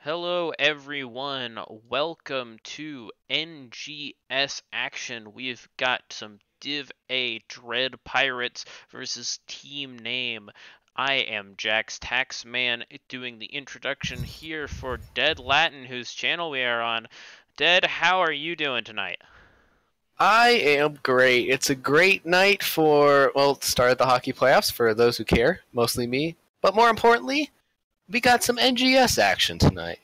Hello, everyone. Welcome to NGS action. We've got some Div A Dread Pirates versus Team Name. I am Jax Taxman doing the introduction here for Dead Latin, whose channel we are on. Dead, how are you doing tonight? I am great. It's a great night for, well, start of the hockey playoffs for those who care, mostly me. But more importantly, we got some NGS action tonight.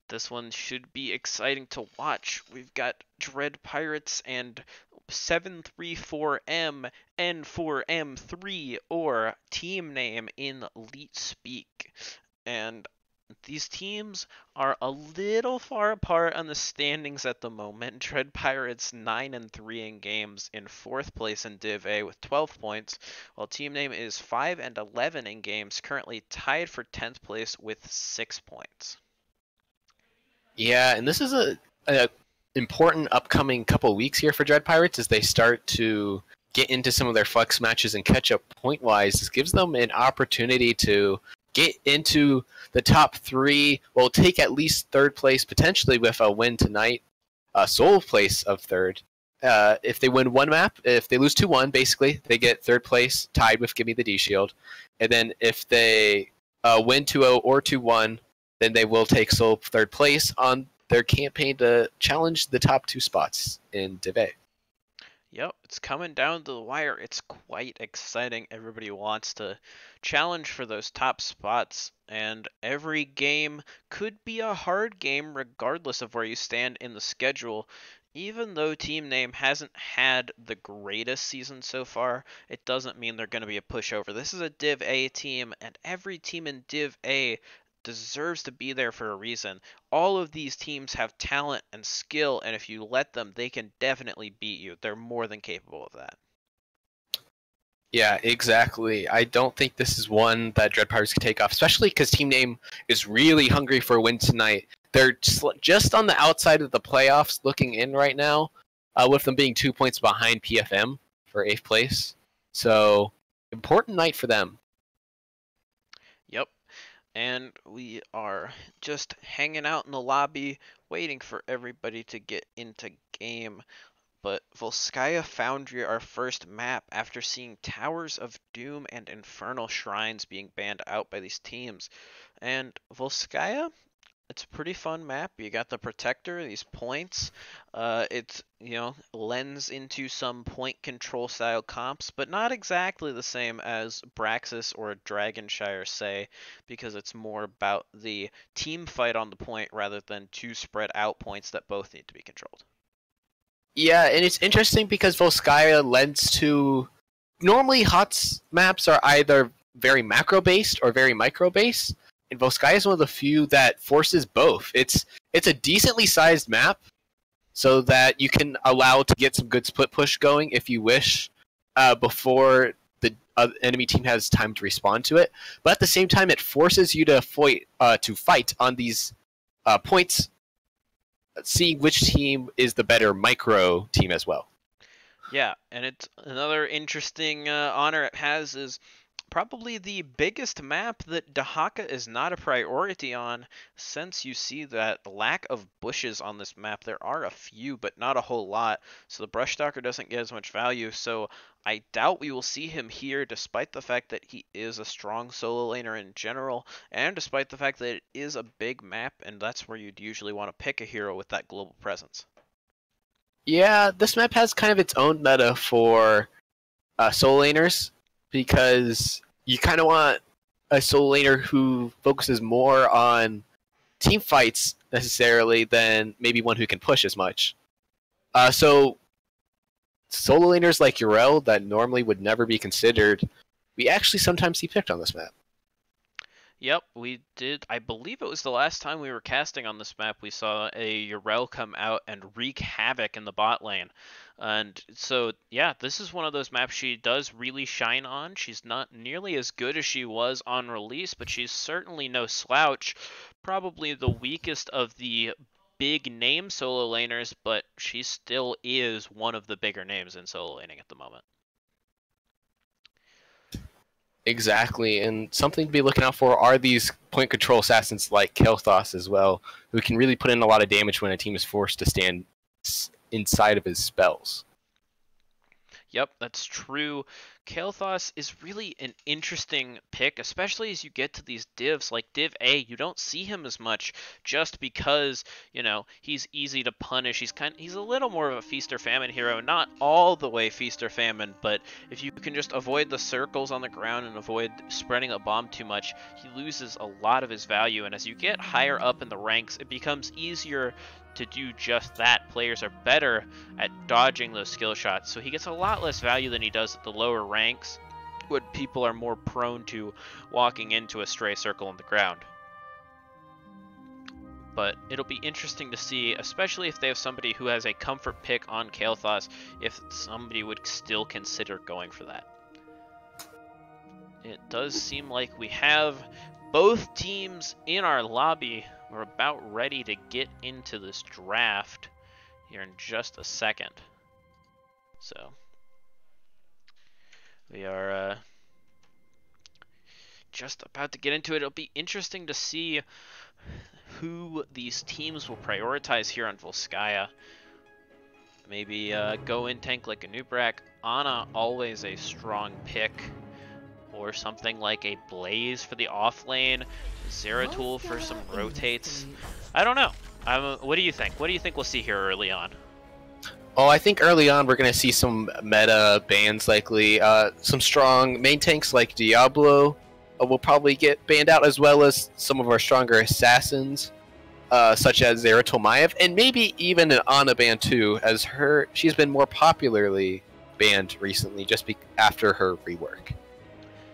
This one should be exciting to watch. We've got Dread Pirates and 734M N4m3 or team name in Leet speak. And these teams are a little far apart on the standings at the moment. Dread Pirates 9 and 3 in games in 4th place in Div A with 12 points, while team name is 5 and 11 in games, currently tied for 10th place with 6 points. Yeah, and this is a important upcoming couple weeks here for Dread Pirates as they start to get into some of their flex matches and catch up point wise. This gives them an opportunity to get into the top three. Well, take at least third place potentially with a win tonight, sole place of third. If they win one map, if they lose 2-1, basically they get third place, tied with Give Me the D Shield, and then if they win 2-0 or 2-1, then they will take sole third place on their campaign to challenge the top two spots in Div A. Yep, it's coming down to the wire. It's quite exciting. Everybody wants to challenge for those top spots, and every game could be a hard game regardless of where you stand in the schedule. Even though Team Name hasn't had the greatest season so far, it doesn't mean they're going to be a pushover. This is a Div A team, and every team in Div A deserves to be there for a reason. All of these teams have talent and skill, and if you let them, they can definitely beat you. They're more than capable of that. Yeah, exactly. I don't think this is one that Dread Pirates can take off, especially because Team Name is really hungry for a win tonight. They're just on the outside of the playoffs looking in right now, with them being 2 points behind PFM for 8th place. So, important night for them. Yep. And we are just hanging out in the lobby, waiting for everybody to get into game. But Volskaya Foundry, our first map, after seeing Towers of Doom and Infernal Shrines being banned out by these teams. And Volskaya, it's a pretty fun map. You got the Protector, these points. It lends into some point control style comps, but not exactly the same as Braxis or Dragonshire say, because it's more about the team fight on the point rather than two spread out points that both need to be controlled. Yeah, and it's interesting because Volskaya lends to. Normally, HOTS maps are either very macro based or very micro based, and Volskaya is one of the few that forces both. It's a decently sized map, so that you can allow to get some good split push going if you wish, before the enemy team has time to respond to it. But at the same time, it forces you to fight on these points, seeing which team is the better micro team as well. Yeah, and it's another interesting honor it has is probably the biggest map that Dahaka is not a priority on, since you see that lack of bushes on this map. There are a few, but not a whole lot, so the Brush Stalker doesn't get as much value, so I doubt we will see him here, despite the fact that he is a strong solo laner in general, and despite the fact that it is a big map, and that's where you'd usually want to pick a hero with that global presence. Yeah, this map has kind of its own meta for solo laners because you kind of want a solo laner who focuses more on team fights necessarily than maybe one who can push as much. So solo laners like Urel that normally would never be considered, we actually sometimes see picked on this map. Yep, we did. I believe it was the last time we were casting on this map we saw a Yrel come out and wreak havoc in the bot lane. And so, yeah, this is one of those maps she does really shine on. She's not nearly as good as she was on release, but she's certainly no slouch. Probably the weakest of the big name solo laners, but she still is one of the bigger names in solo laning at the moment. Exactly, and something to be looking out for are these point control assassins like Kel'Thas as well, who can really put in a lot of damage when a team is forced to stand inside of his spells. Yep, that's true. Kael'thas is really an interesting pick, especially as you get to these divs. Like Div A, you don't see him as much just because, he's easy to punish. He's a little more of a feast or famine hero, not all the way feast or famine, but if you can just avoid the circles on the ground and avoid spreading a bomb too much, he loses a lot of his value. And as you get higher up in the ranks, it becomes easier to do just that. Players are better at dodging those skill shots, so he gets a lot less value than he does at the lower ranks, when people are more prone to walking into a stray circle on the ground. But it'll be interesting to see, especially if they have somebody who has a comfort pick on Kael'thas, if somebody would still consider going for that. It does seem like we have both teams in our lobby. We're about ready to get into this draft here in just a second. So we are just about to get into it. It'll be interesting to see who these teams will prioritize here on Volskaya. Maybe go in tank like a Nubrak. Ana, always a strong pick. Or something like a Blaze for the off lane. Zeratul for some rotates. I don't know. What do you think? What do you think we'll see here early on? Oh, I think early on we're going to see some meta bans likely. Some strong main tanks like Diablo will probably get banned out, as well as some of our stronger assassins, such as Zeratul Maiev, and maybe even an Ana ban too, as she's been more popularly banned recently just after her rework.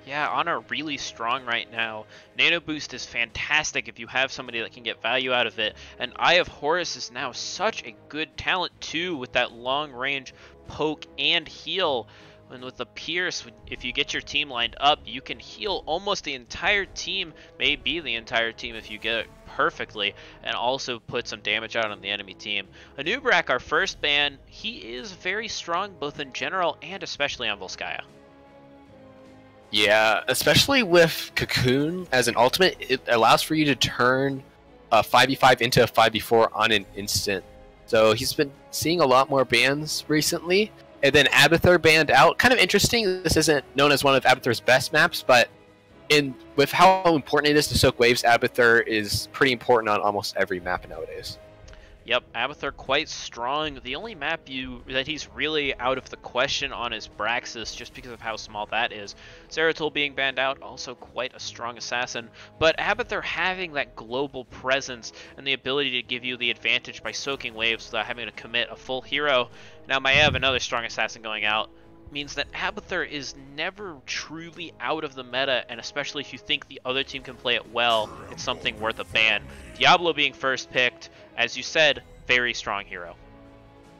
Yeah, Ana really strong right now. Nano Boost is fantastic if you have somebody that can get value out of it. And Eye of Horus is now such a good talent too, with that long range poke and heal. And with the Pierce, if you get your team lined up, you can heal almost the entire team, maybe the entire team if you get it perfectly, and also put some damage out on the enemy team. Anubrak, our first ban, he is very strong both in general and especially on Volskaya. Yeah, especially with Cocoon as an ultimate, it allows for you to turn a 5v5 into a 5v4 on an instant. So he's been seeing a lot more bans recently. And then Abathur banned out. Kind of interesting, this isn't known as one of Abathur's best maps, but with how important it is to soak waves, Abathur is pretty important on almost every map nowadays. Yep, Abathur quite strong. The only map that he's really out of the question on is Braxis, just because of how small that is. Zeratul being banned out, also quite a strong assassin. But Abathur having that global presence and the ability to give you the advantage by soaking waves without having to commit a full hero. Now Maiev, another strong assassin going out, means that Abathur is never truly out of the meta, and especially if you think the other team can play it well, it's something worth a ban. Diablo being first picked, as you said, very strong hero.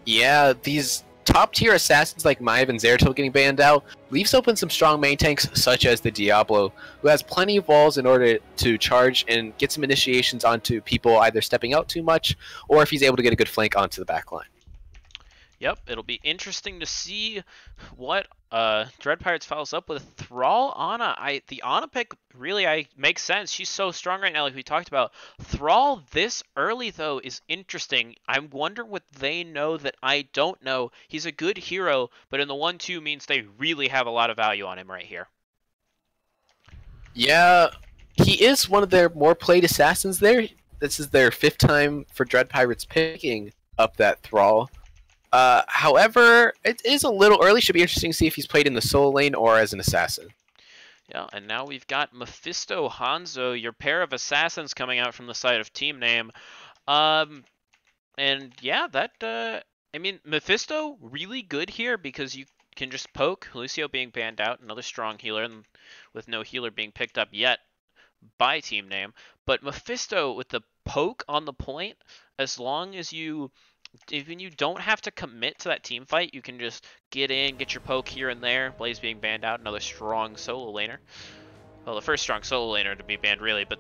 Yeah, these top-tier assassins like Maiev and Zeratul getting banned out leaves open some strong main tanks such as the Diablo, who has plenty of walls in order to charge and get some initiations onto people either stepping out too much, or if he's able to get a good flank onto the backline. Yep, it'll be interesting to see what Dread Pirates follows up with. Thrall Ana. The Ana pick really makes sense. She's so strong right now, like we talked about. Thrall this early, though, is interesting. I wonder what they know that I don't know. He's a good hero, but in the 1-2 means they really have a lot of value on him right here. Yeah, he is one of their more played assassins there. This is their 5th time for Dread Pirates picking up that Thrall. However, it is a little early. Should be interesting to see if he's played in the solo lane or as an assassin. Yeah, and now we've got Mephisto Hanzo, your pair of assassins coming out from the side of team name. And yeah, I mean, Mephisto, really good here because you can just poke. Lucio being banned out, another strong healer, and with no healer being picked up yet by team name. But Mephisto with the poke on the point, as long as even you don't have to commit to that team fight, you can just get in, get your poke here and there. Blaze being banned out, another strong solo laner. Well, the first strong solo laner to be banned, really, but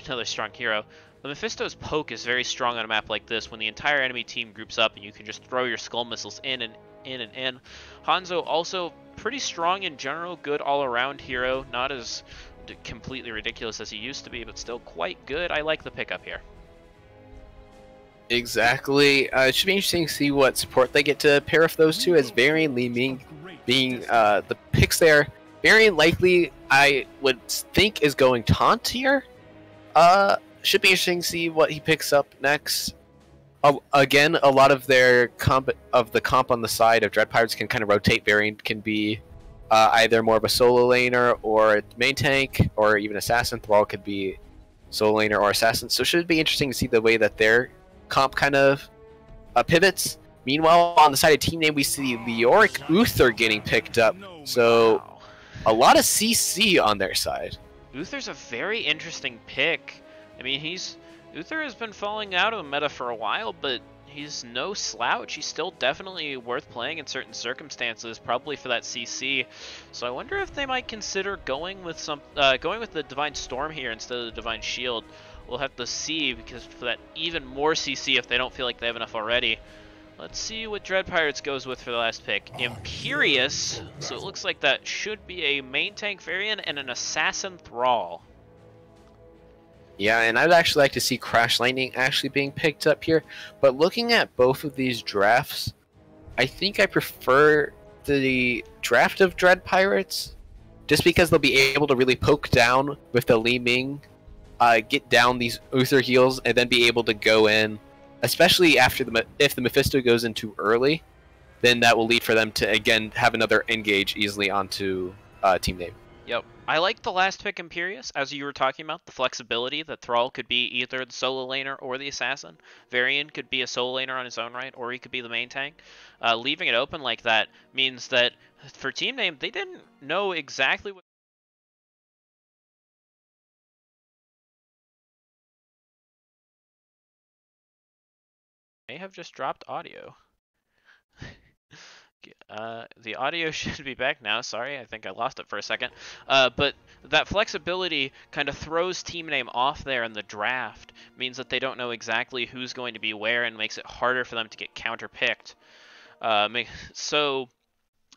another strong hero. The Mephisto's poke is very strong on a map like this when the entire enemy team groups up and you can just throw your skull missiles in and in and in. Hanzo also pretty strong in general, good all-around hero, not as completely ridiculous as he used to be, but still quite good. I like the pickup here. Exactly. It should be interesting to see what support they get to pair with those two, as Varian Li Ming being the picks there. Varian likely, I would think, is going taunt here. Should be interesting to see what he picks up next. Again, a lot of their comp on the side of Dread Pirates can kind of rotate. Varian can be either more of a solo laner or main tank, or even assassin. Thrall could be solo laner or assassin. So it should be interesting to see the way that their comp kind of pivots. Meanwhile, on the side of Team Name, we see Leoric Uther getting picked up. So Wow. a lot of CC on their side. Uther's a very interesting pick. I mean, Uther has been falling out of the meta for a while, but he's no slouch. He's still definitely worth playing in certain circumstances, probably for that CC. So I wonder if they might consider going with the Divine Storm here instead of the Divine Shield. We'll have to see, because for that even more CC if they don't feel like they have enough already. Let's see what Dread Pirates goes with for the last pick. Imperious, so it looks like that should be a main tank variant and an assassin Thrall. Yeah, and I'd actually like to see Crash Lightning actually being picked up here. But looking at both of these drafts, I think I prefer the draft of Dread Pirates, just because they'll be able to really poke down with the Li Ming, get down these Uther heals, and then be able to go in, especially after if the Mephisto goes in too early, then that will lead for them to again have another engage easily onto Team Name. Yep. I like the last pick, Imperious, as you were talking about, the flexibility that Thrall could be either the solo laner or the assassin. Varian could be a solo laner on his own right, or he could be the main tank. Leaving it open like that means that for Team Name, they didn't know exactly what may have just dropped audio. The audio should be back now. Sorry, I think I lost it for a second. But that flexibility kind of throws Team Name off there in the draft. Means that they don't know exactly who's going to be where, and makes it harder for them to get counter-picked. So,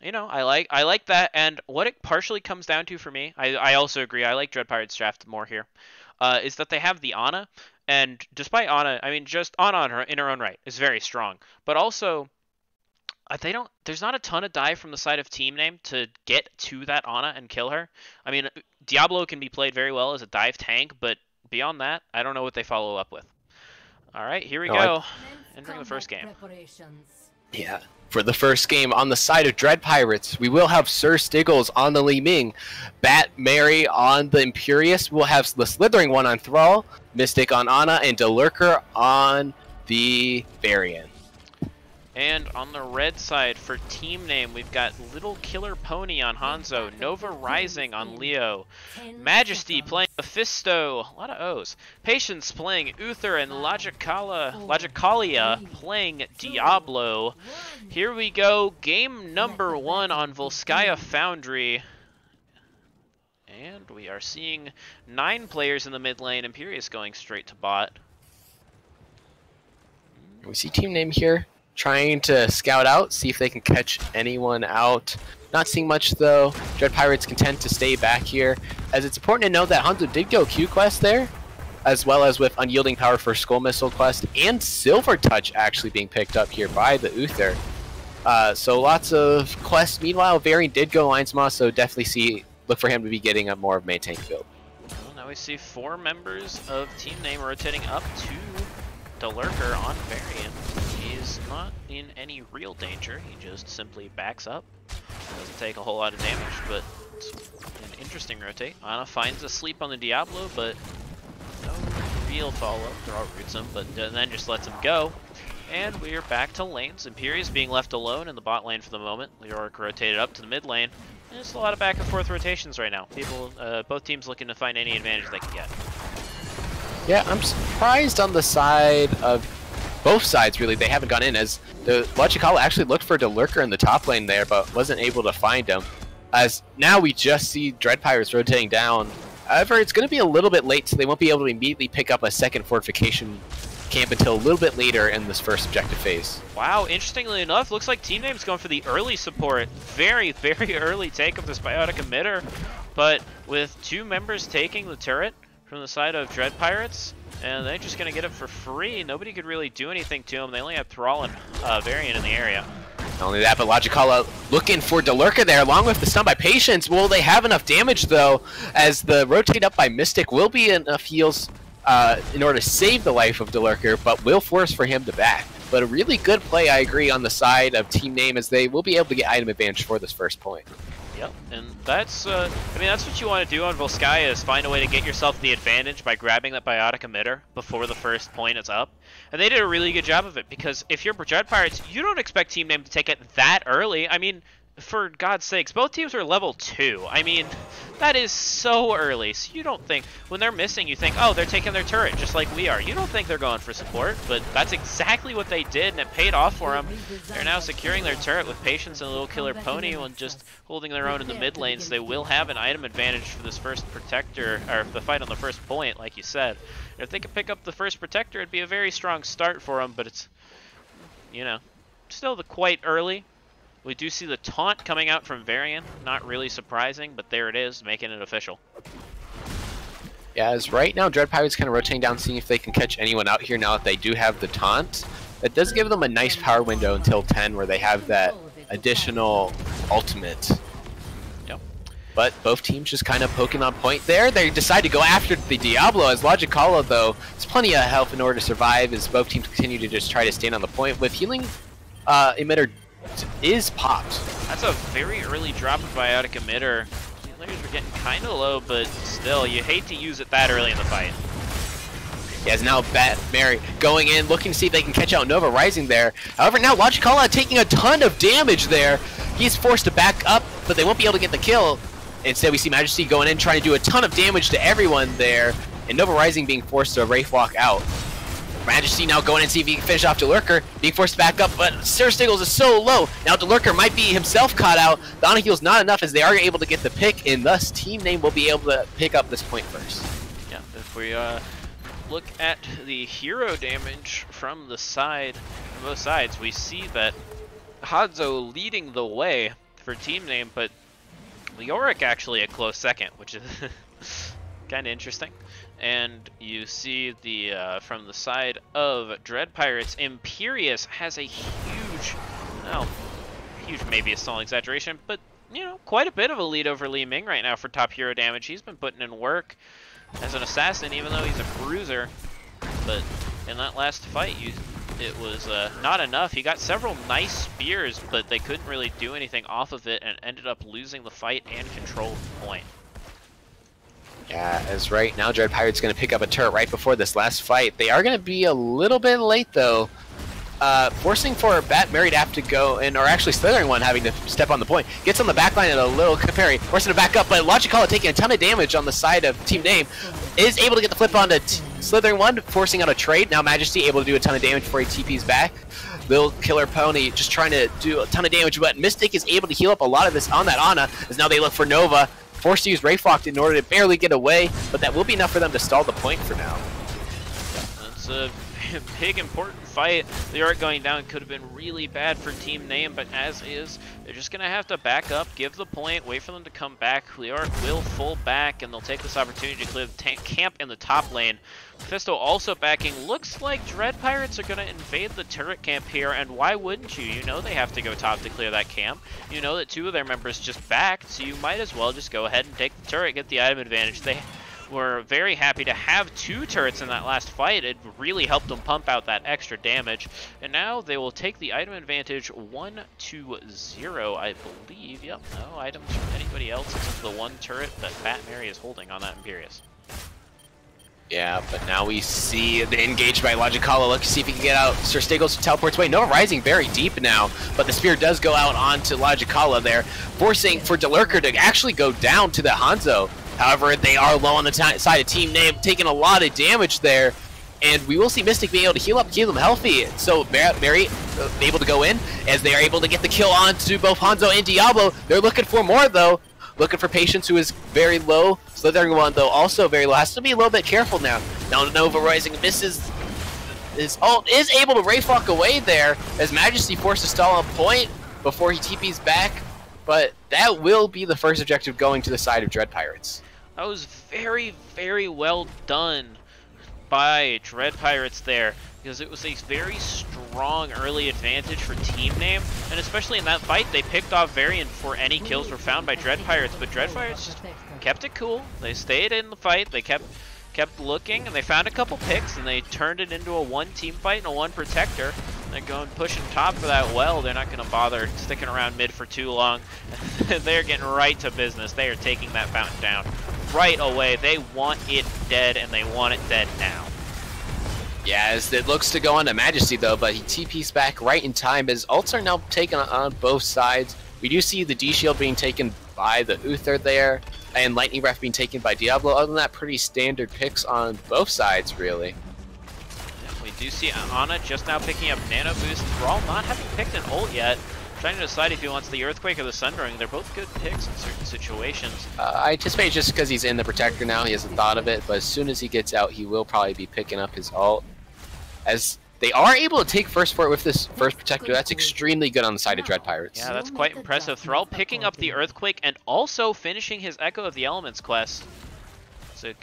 you know, I like that. And what it partially comes down to for me, I also agree. I like Dread Pirates draft more here. Is that they have the Ana, and despite Ana, I mean, just Ana in her own right is very strong, but also there's not a ton of dive from the side of Team Name to get to that Ana and kill her. I mean, Diablo can be played very well as a dive tank, but beyond that, I don't know what they follow up with. All right, here we go. Entering the first game. Yeah, for the first game on the side of Dread Pirates, we will have Sir Stiggles on the Li Ming, Bat Mary on the Imperious. We'll have the Slithering One on Thrall, Mystic on Ana, and Delurker on the Varian. And on the red side for Team Name, we've got Little Killer Pony on Hanzo, Nova Rising on Leo, Majesty playing Mephisto, a lot of O's, Patience playing Uther, and Logicalia playing Diablo. Here we go, game number 1 on Volskaya Foundry. And we are seeing 9 players in the mid lane, Imperious going straight to bot. We see Team Name here trying to scout out, see if they can catch anyone out. Not seeing much though. Dread Pirates content to stay back here, as it's important to note that Hanzo did go Q quest there, as well as with Unyielding Power for Skull Missile quest, and Silver Touch actually being picked up here by the Uther. So lots of quests. Meanwhile, Varian did go Lion's Maw, so definitely look for him to be getting a more of main tank build. Well, now we see 4 members of Team Name rotating up to Delurker on Varian. He's not in any real danger, he just simply backs up. Doesn't take a whole lot of damage, but it's an interesting rotate. Ana finds a sleep on the Diablo, but no real follow-up. Thrall roots him, but then just lets him go. And we are back to lanes. Imperious being left alone in the bot lane for the moment. Leoric rotated up to the mid lane. And it's a lot of back and forth rotations right now. Both teams looking to find any advantage they can get. Yeah, I'm surprised on the side of both sides, really. They haven't gone in, as the Logicalia actually looked for Delurker in the top lane there, but wasn't able to find him. As now we just see Dread Pirates rotating down. However, it's going to be a little bit late, so they won't be able to immediately pick up a second fortification camp until a little bit later in this first objective phase. Wow, interestingly enough, looks like Team Name's going for the early support. Very, very early take of this biotic emitter. But with 2 members taking the turret from the side of Dread Pirates, and they're just going to get it for free. Nobody could really do anything to them. They only have Thrall and Varian in the area. Not only that, but Logicala looking for Delurka there, along with the stun by Patience. Will they have enough damage, though, as the rotate up by Mystic will be enough heals in order to save the life of Delurka, but will force for him to back. But a really good play, I agree, on the side of Team Name, as they will be able to get item advantage for this first point. Yep, and that's, I mean, that's what you want to do on Volskaya, is find a way to get yourself the advantage by grabbing that biotic emitter before the first point is up. And they did a really good job of it, because if you're Dread Pirates, you don't expect Team Name to take it that early. I mean, for God's sakes, both teams are level 2. I mean, that is so early. So you don't think, when they're missing, you think, oh, they're taking their turret, just like we are. You don't think they're going for support, but that's exactly what they did, and it paid off for them. They're now securing their turret with Patience and a little killer pony, and just holding their own in the mid lane, so they will have an item advantage for this first protector, or the fight on the first point, like you said. And if they could pick up the first protector, it'd be a very strong start for them, but it's, you know, still quite early. We do see the taunt coming out from Varian. Not really surprising, but there it is, making it official. Yeah, as right now, Dread Pirates kind of rotating down, seeing if they can catch anyone out here now that they do have the taunt. That does give them a nice power window until 10, where they have that additional ultimate. Yep. But both teams just kind of poking on point there. They decide to go after the Diablo, as Logicala, though, has plenty of health in order to survive, as both teams continue to just try to stand on the point, with healing emitter is popped. That's a very early drop of biotic emitter. Healers are getting kind of low, but still, you hate to use it that early in the fight. Yeah, as now Bat Mary going in, looking to see if they can catch out Nova Rising there. However, now Logicala taking a ton of damage there. He's forced to back up, but they won't be able to get the kill. Instead, we see Majesty going in, trying to do a ton of damage to everyone there, and Nova Rising being forced to Wraith Walk out. Majesty now going in to see if he can finish off Delurker, being forced to back up, but Sir Stiggles is so low. Now Delurker might be himself caught out. The Honor Heal's not enough, as they are able to get the pick, and thus Team Name will be able to pick up this point first. Yeah, if we look at the hero damage from the side, from both sides, we see that Hanzo leading the way for Team Name, but Leoric actually a close second, which is kind of interesting. And you see the from the side of Dread Pirates, Imperius has a huge, well, huge maybe a small exaggeration, but you know, quite a bit of a lead over Li Ming right now for top hero damage. He's been putting in work as an assassin, even though he's a bruiser. But in that last fight, it was not enough. He got several nice spears, but they couldn't really do anything off of it, and ended up losing the fight and controlled the point. Yeah, as right now Dread Pirate's going to pick up a turret right before this last fight. They are going to be a little bit late, though. Forcing for Bat Mary to have to go, or actually Slithering one having to step on the point. Gets on the back line at a little parry, forcing to back up, but Logicala taking a ton of damage on the side of Team Name. Is able to get the flip onto Slithering one, forcing out a trade. Now Majesty able to do a ton of damage before he TP's back. Little Killer Pony just trying to do a ton of damage, but Mystic is able to heal up a lot of this on that Ana, as now they look for Nova. Forced to use Wraith Walk in order to barely get away, but that will be enough for them to stall the point for now. That's a big, important fight. The arc going down could have been really bad for Team Name, but as is, they're just going to have to back up, give the point, wait for them to come back. Leoric will full back, and they'll take this opportunity to clear the camp in the top lane. Mephisto also backing. Looks like Dread Pirates are going to invade the turret camp here, and why wouldn't you? You know they have to go top to clear that camp. You know that 2 of their members just backed, so you might as well just go ahead and take the turret, get the item advantage. They were very happy to have 2 turrets in that last fight. It really helped them pump out that extra damage. And now they will take the item advantage 1-0, I believe. Yep, no items from anybody else except the 1 turret that Bat Mary is holding on that Imperius. Yeah, but now we see the engaged by Logicala. Let's see if he can get out. Sir Stiggles teleports away. Nova Rising very deep now, but the spear does go out onto Logicala there, forcing for Delurker to actually go down to the Hanzo. However, they are low on the side of Team Name, taking a lot of damage there. And we will see Mystic being able to heal up, keep them healthy. So Mary able to go in, as they are able to get the kill onto both Hanzo and Diablo. They're looking for more, though. Looking for Patience, who is very low. Slithering one, though, also very low. Has to be a little bit careful now. Now Nova Rising misses his ult is able to Wraith Walk away there as Majesty forced to stall on point before he TP's back. But that will be the first objective going to the side of Dread Pirates. That was very, very well done by Dread Pirates there, because it was a very strong early advantage for team name, and especially in that fight, they picked off Varian before any kills were found by Dread Pirates, but Dread Pirates just kept it cool. They stayed in the fight, they kept looking, and they found a couple picks, and they turned it into a one team fight and a one protector. They're going pushing top for that well. They're not going to bother sticking around mid for too long. They're getting right to business. They are taking that fountain down right away. They want it dead, and they want it dead now. Yeah, as it looks to go on to Majesty though, but he TP's back right in time as ults are now taken on both sides. We do see the D shield being taken by the Uther there, and Lightning Breath being taken by Diablo. Other than that, pretty standard picks on both sides, really. We do see Ana just now picking up Nano Boost. Thrall not having picked an ult yet. Trying to decide if he wants the Earthquake or the Sundering. They're both good picks in certain situations. I anticipate just because he's in the Protector now, he hasn't thought of it, but as soon as he gets out, he will probably be picking up his ult. As they are able to take first for it with this first Protector, that's extremely good on the side of Dread Pirates. Yeah, that's quite impressive. Thrall picking up the Earthquake and also finishing his Echo of the Elements quest. It's a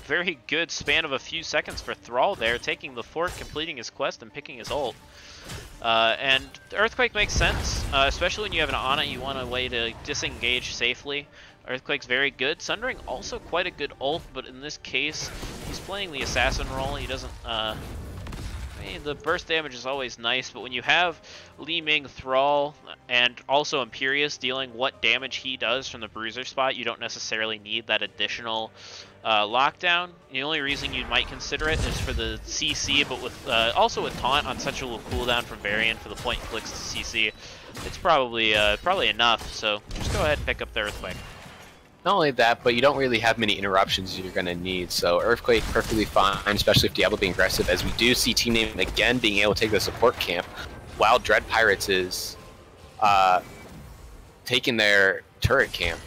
very good span of a few seconds for Thrall there, taking the fort, completing his quest, and picking his ult. And Earthquake makes sense, especially when you have an Ana, you want a way to disengage safely. Earthquake's very good. Sundering also quite a good ult, but in this case, he's playing the assassin role. He doesn't, I mean, the burst damage is always nice, but when you have Li Ming, Thrall, and also Imperius dealing what damage he does from the Bruiser spot, you don't necessarily need that additional lockdown. The only reason you might consider it is for the CC, but with also with Taunt on such a low cooldown from Varian for the point and clicks to CC, it's probably enough, so just go ahead and pick up the Earthquake. Not only that, but you don't really have many interruptions you're going to need, so Earthquake perfectly fine, especially if Diablo being aggressive, as we do see Team Name again being able to take the support camp, while Dread Pirates is taking their turret camp.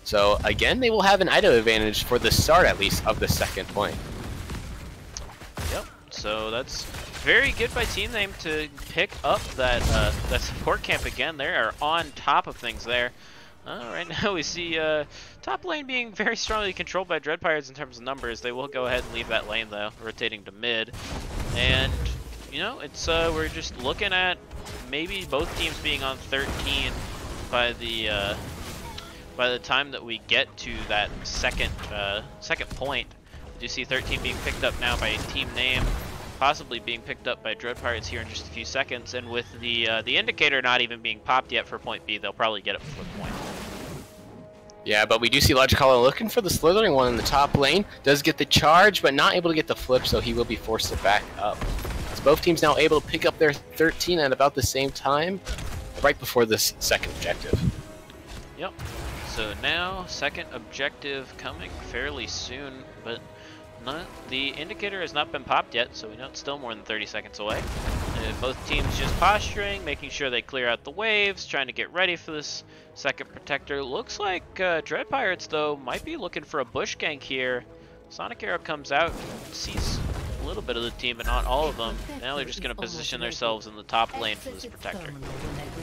So again, they will have an item advantage for the start, at least, of the second point. Yep, so that's very good by Team Name to pick up that, that support camp again. They are on top of things there. Right now we see top lane being very strongly controlled by Dread Pirates in terms of numbers. They will go ahead and leave that lane though, rotating to mid. And, you know, it's we're just looking at maybe both teams being on 13 by the time that we get to that second point. We do see 13 being picked up now by Team Name, possibly being picked up by Dread Pirates here in just a few seconds, and with the indicator not even being popped yet for point B, they'll probably get it before the point. Yeah, but we do see Logicaller looking for the Slithering one in the top lane. Does get the charge, but not able to get the flip, so he will be forced to back up. So both teams now able to pick up their 13 at about the same time, right before this second objective. Yep. So now, second objective coming fairly soon, but the indicator has not been popped yet, so we know it's still more than 30 seconds away. Both teams just posturing, making sure they clear out the waves, trying to get ready for this second protector. Looks like Dread Pirates, though, might be looking for a bush gank here. Sonic Arrow comes out, sees a little bit of the team, but not all of them. Now they're just going to position themselves in the top lane for this protector.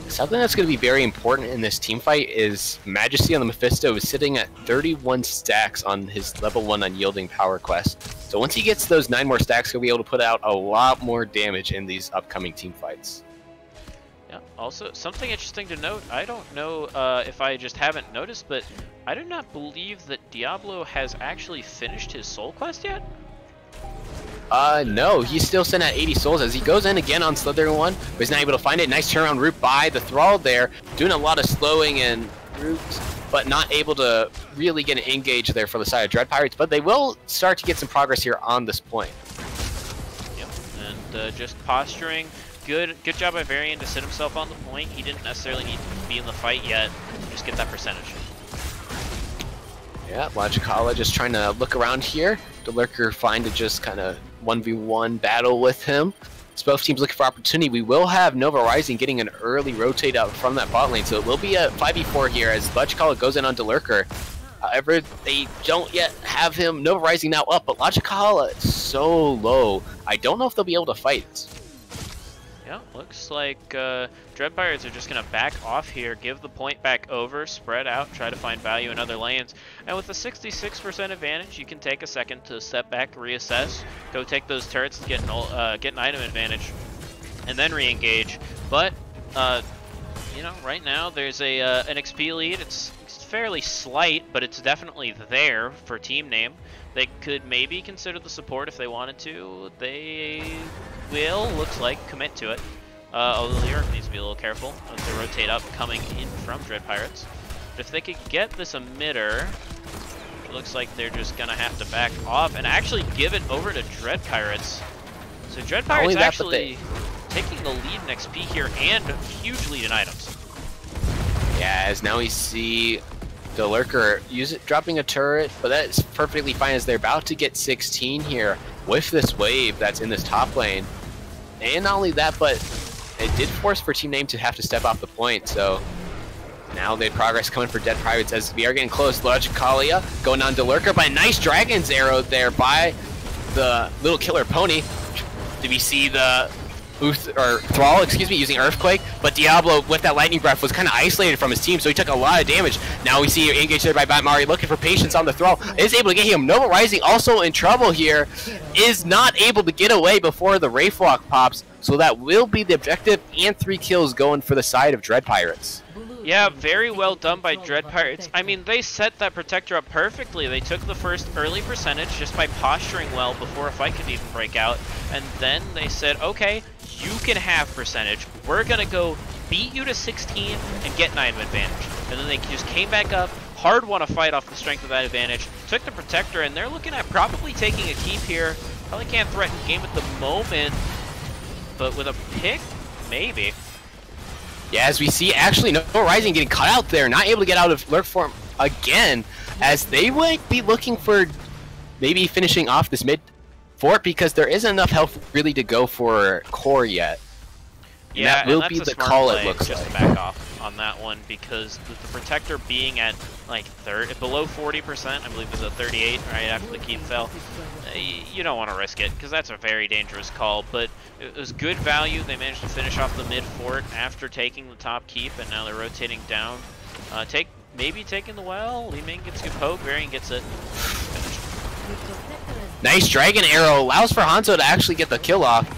Something that's going to be very important in this team fight is Majesty on the Mephisto is sitting at 31 stacks on his level 1 Unyielding Power Quest. So once he gets those 9 more stacks, he'll be able to put out a lot more damage in these upcoming team fights. Yeah, also, something interesting to note, I don't know if I just haven't noticed, but I do not believe that Diablo has actually finished his soul quest yet. No, he's still sitting at 80 souls as he goes in again on Slithering 1, but he's not able to find it. Nice turnaround route by the Thrall there, doing a lot of slowing and routes, but not able to really get an engage there for the side of Dread Pirates, but they will start to get some progress here on this point. Yep, and just posturing. Good job by Varian to sit himself on the point. He didn't necessarily need to be in the fight yet, just get that percentage. Yeah, Logicala just trying to look around here. The Lurker fine to just kind of 1v1 battle with him. So both teams looking for opportunity. We will have Nova Rising getting an early rotate out from that bot lane, so it will be a 5v4 here as Logicala goes in on Lurker. However, they don't yet have him. Nova Rising now up, but Logicala is so low. I don't know if they'll be able to fight. Yeah, looks like Dread Pirates are just going to back off here, give the point back over, spread out, try to find value in other lanes. And with a 66% advantage, you can take a second to step back, reassess, go take those turrets to get an item advantage, and then re-engage. But, you know, right now there's an XP lead. It's fairly slight, but it's definitely there for team name. They could maybe consider the support if they wanted to. They will, looks like, commit to it. Although the York needs to be a little careful as they rotate up, coming in from Dread Pirates. But if they could get this emitter, it looks like they're just gonna have to back off and actually give it over to Dread Pirates. So Dread Pirates actually taking the lead in XP here and a huge lead in items. Yeah, as now we see the Lurker dropping a turret, but that is perfectly fine as they're about to get 16 here with this wave that's in this top lane. And not only that, but it did force for Team Name to have to step off the point, so now the progress coming for Dead Pirates as we are getting close. Logicalia going on to Lurker, but a nice Dragon's Arrow there by the little killer pony. Did we see the Thrall, excuse me, using Earthquake, but Diablo with that Lightning Breath was kind of isolated from his team, so he took a lot of damage. Now we see engaged there by Batmari, looking for patience on the Thrall, is able to get him. Nova Rising also in trouble here, is not able to get away before the Wraith Walk pops, so that will be the objective, and 3 kills going for the side of Dread Pirates. Yeah, very well done by Dread Pirates. I mean, they set that Protector up perfectly. They took the first early percentage just by posturing well before a fight could even break out, and then they said, okay, you can have percentage. We're gonna go beat you to 16 and get an item advantage. And then they just came back up, hard won a fight off the strength of that advantage, took the Protector, and they're looking at probably taking a keep here. Probably can't threaten game at the moment, but with a pick, maybe. Yeah, as we see, actually, Nova Rising getting caught out there, not able to get out of lurk form again, as they would be looking for maybe finishing off this mid fort because there isn't enough health really to go for core yet. And yeah, that will and be that's the a smart call play, it looks just like. to back off on that one, because with the Protector being at like below 40%, I believe it was a 38 right after the keep fell. You don't want to risk it because that's a very dangerous call, but it was good value. They managed to finish off the mid fort after taking the top keep, and now they're rotating down. Maybe taking the well. Li Ming gets a good poke, Varian gets it. Nice Dragon Arrow allows for Hanzo to actually get the kill off.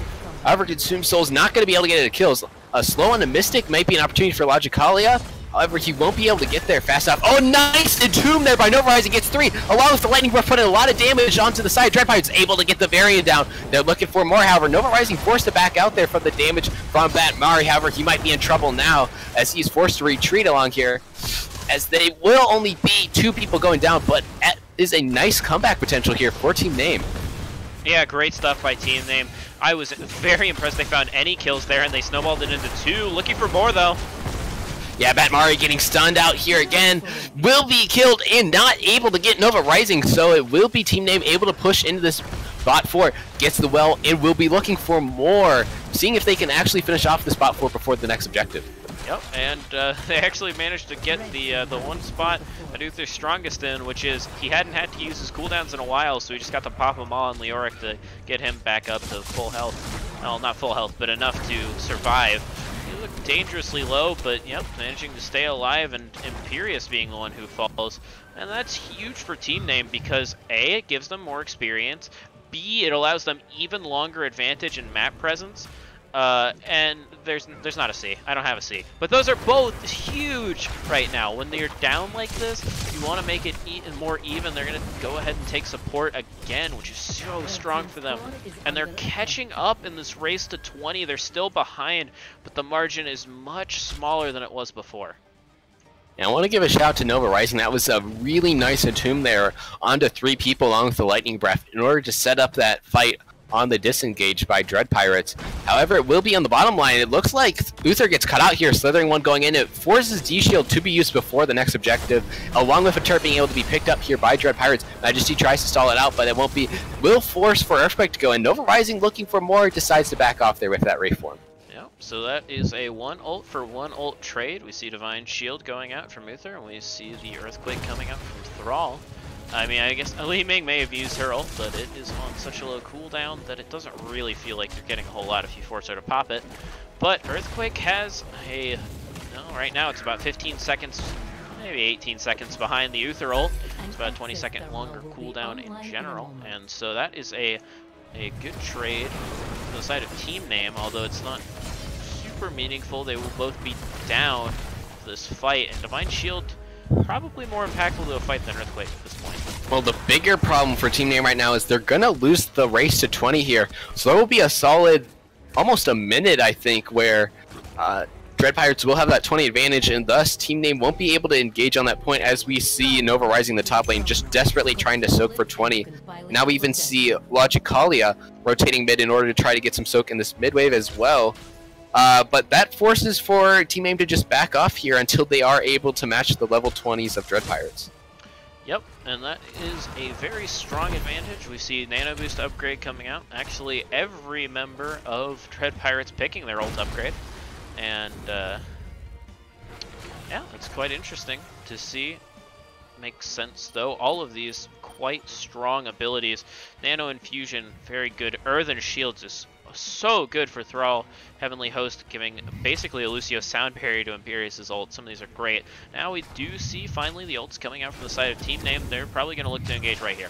However, Consumed Soul's not going to be able to get any kills. A slow on the Mystic might be an opportunity for Logicalia. However, he won't be able to get there fast enough. Oh, nice Entomb there by Nova Rising, gets 3. Along with the Lightning Breath, putting a lot of damage onto the side. Dread Pirates able to get the Varian down. They're looking for more, however. Nova Rising forced to back out there from the damage from Batmari. However, he might be in trouble now as he's forced to retreat along here. As they will only be 2 people going down, but is a nice comeback potential here for Team Name. Yeah, great stuff by Team Name. I was very impressed they found any kills there, and they snowballed it into 2. Looking for more, though. Yeah, Batmari getting stunned out here again. Will be killed and not able to get Nova Rising, so it will be Team Name able to push into this bot 4. Gets the well and will be looking for more, seeing if they can actually finish off the spot 4 before the next objective. Yep, and they actually managed to get the one spot that Uther's strongest in, which is he hadn't had to use his cooldowns in a while, so he just got to pop them all on Leoric to get him back up to full health. Well, not full health, but enough to survive. He looked dangerously low, but yep, managing to stay alive, and Imperious being the one who falls. And that's huge for Team Name because A, it gives them more experience, B, it allows them even longer advantage in map presence. And there's not a C. I don't have a C. But those are both huge right now. When they're down like this, you want to make it more even. They're going to go ahead and take support again, which is so strong for them. And they're catching up in this race to 20. They're still behind, but the margin is much smaller than it was before. And I want to give a shout out to Nova Rising. That was a really nice Entomb there onto 3 people along with the Lightning Breath in order to set up that fight on the disengage by Dread Pirates. However, it will be on the bottom line. It looks like Uther gets cut out here, slithering one going in. It forces D-Shield to be used before the next objective, along with a turret being able to be picked up here by Dread Pirates. Majesty tries to stall it out, but it won't be. Will force for Earthquake to go in. Nova Rising looking for more, decides to back off there with that Wraith form. Yep, so that is a 1 ult for 1 ult trade. We see Divine Shield going out from Uther, and we see the Earthquake coming out from Thrall. I mean, I guess Li Ming may have used her ult, but it is on such a low cooldown that it doesn't really feel like you're getting a whole lot if you force her to pop it. But Earthquake has a... No, right now it's about 15 seconds, maybe 18 seconds behind the Uther ult. It's about a 20-second longer cooldown in general, and so that is a good trade for the side of Team Name, although it's not super meaningful. They will both be down for this fight, and Divine Shield probably more impactful to a fight than Earthquake at this point. Well, the bigger problem for Team Name right now is they're going to lose the race to 20 here. So there will be a solid, almost a minute, I think, where Dread Pirates will have that 20 advantage, and thus Team Name won't be able to engage on that point, as we see Nova Rising the top lane just desperately trying to soak for 20. Now we even see Logicalia rotating mid in order to try to get some soak in this mid wave as well. But that forces for Team Name to just back off here until they are able to match the level 20s of Dread Pirates. Yep, and that is a very strong advantage. We see Nano Boost upgrade coming out. Actually, every member of Dread Pirates picking their ult upgrade. And, yeah, it's quite interesting to see. Makes sense, though. All of these quite strong abilities. Nano Infusion, very good. Earthen Shields is so good for Thrall. Heavenly Host giving basically a Lucio sound parry to Imperius' ult. Some of these are great. Now we do see finally the ults coming out from the side of Team Name. They're probably going to look to engage right here.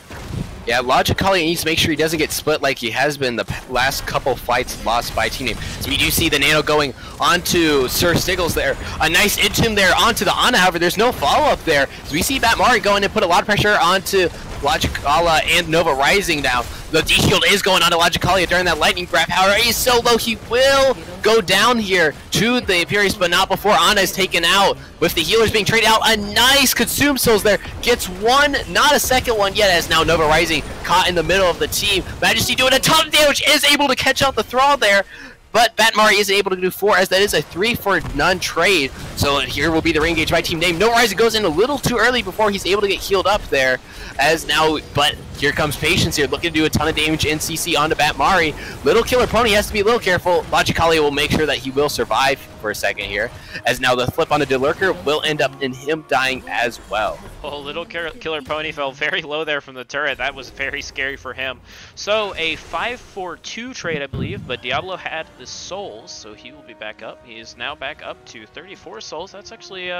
Yeah, Logicalia needs to make sure he doesn't get split like he has been the last couple fights lost by Team Name. So we do see the Nano going onto Sir Stiggles there. A nice Entomb there onto the Ana, however, there's no follow-up there. So we see Batmari going to put a lot of pressure onto Logicalia and Nova Rising now. The D-Shield is going onto Logicalia during that lightning grab. However, he's so low, he will go down here to the Imperius, but not before Ana is taken out. With the healers being traded out, a nice Consume Souls there. Gets one, not a second one yet, as now Nova Rising caught in the middle of the team. Majesty doing a ton of damage, is able to catch out the Thrall there. But Batmari isn't able to do 4, as that is a 3-for-none trade. So here will be the re-engage by Team Name. Nova Rising goes in a little too early before he's able to get healed up there. As now, but here comes Patience here, looking to do a ton of damage in CC onto Batmari. Little Killer Pony has to be a little careful. Logicalia will make sure that he will survive for a second here. As now the flip on the Lurker will end up in him dying as well. Oh, Little Killer Pony fell very low there from the turret. That was very scary for him. So a 5-4-2 trade, I believe, but Diablo had the souls, so he will be back up. He is now back up to 34 souls. That's actually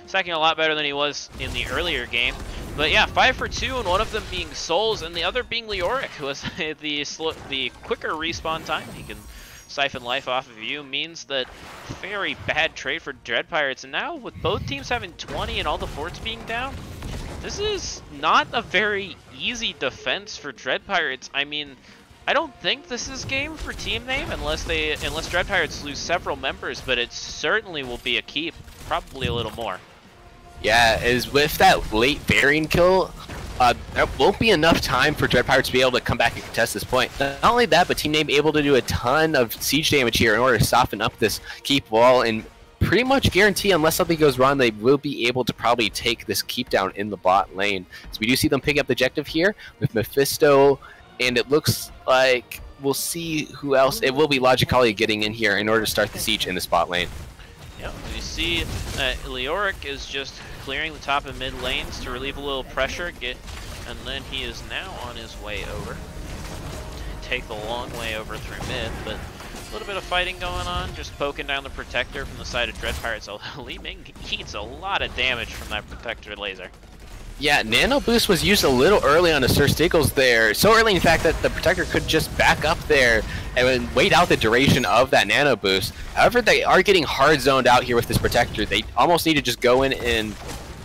stacking a lot better than he was in the earlier game. But yeah, 5-for-2, and one of them being souls, and the other being Leoric, who was the quicker respawn time. He can siphon life off of you, means that very bad trade for Dread Pirates. And now with both teams having 20 and all the forts being down, this is not a very easy defense for Dread Pirates. I mean, I don't think this is game for Team Name unless Dread Pirates lose several members, but it certainly will be a keep, probably a little more. Yeah, is with that late Varian kill, there won't be enough time for Dread Pirates to be able to come back and contest this point. Not only that, but Team Name able to do a ton of siege damage here in order to soften up this keep wall, and pretty much guarantee, unless something goes wrong, they will be able to probably take this keep down in the bot lane. So we do see them pick up the objective here with Mephisto, and it looks like we'll see who else. It will be Logicalia getting in here in order to start the siege in this bot lane. Yeah, we see Leoric is just clearing the top and mid lanes to relieve a little pressure, and then he is now on his way over. Take the long way over through mid, but a little bit of fighting going on, just poking down the Protector from the side of Dread Pirates. Li Ming eats a lot of damage from that Protector laser. Yeah, Nano Boost was used a little early on the Sir Stiggles there. So early, in fact, that the Protector could just back up there and wait out the duration of that Nano Boost. However, they are getting hard zoned out here with this Protector. They almost need to just go in, and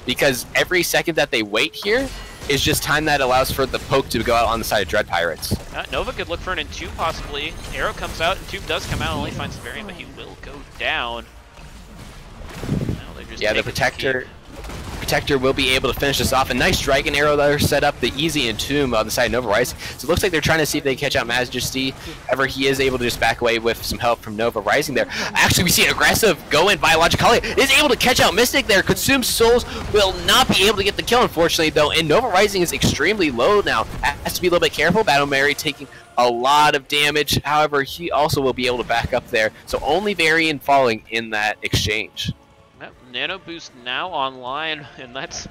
because every second that they wait here is just time that allows for the poke to go out on the side of Dread Pirates. Nova could look for an Entomb possibly. Arrow comes out, Entomb does come out, only finds the variant, but he will go down. Yeah, the Protector will be able to finish this off. A nice Dragon Arrow there set up, the easy Entomb on the side of Nova Rising. So it looks like they're trying to see if they catch out Majesty. However, he is able to just back away with some help from Nova Rising there. Actually, we see an aggressive go in by Logicalia. Is able to catch out Mystic there. Consume Souls will not be able to get the kill, unfortunately, though. And Nova Rising is extremely low now. Has to be a little bit careful. Battle Mary taking a lot of damage. However, he also will be able to back up there. So only Varian falling in that exchange. Nano Boost now online, and that's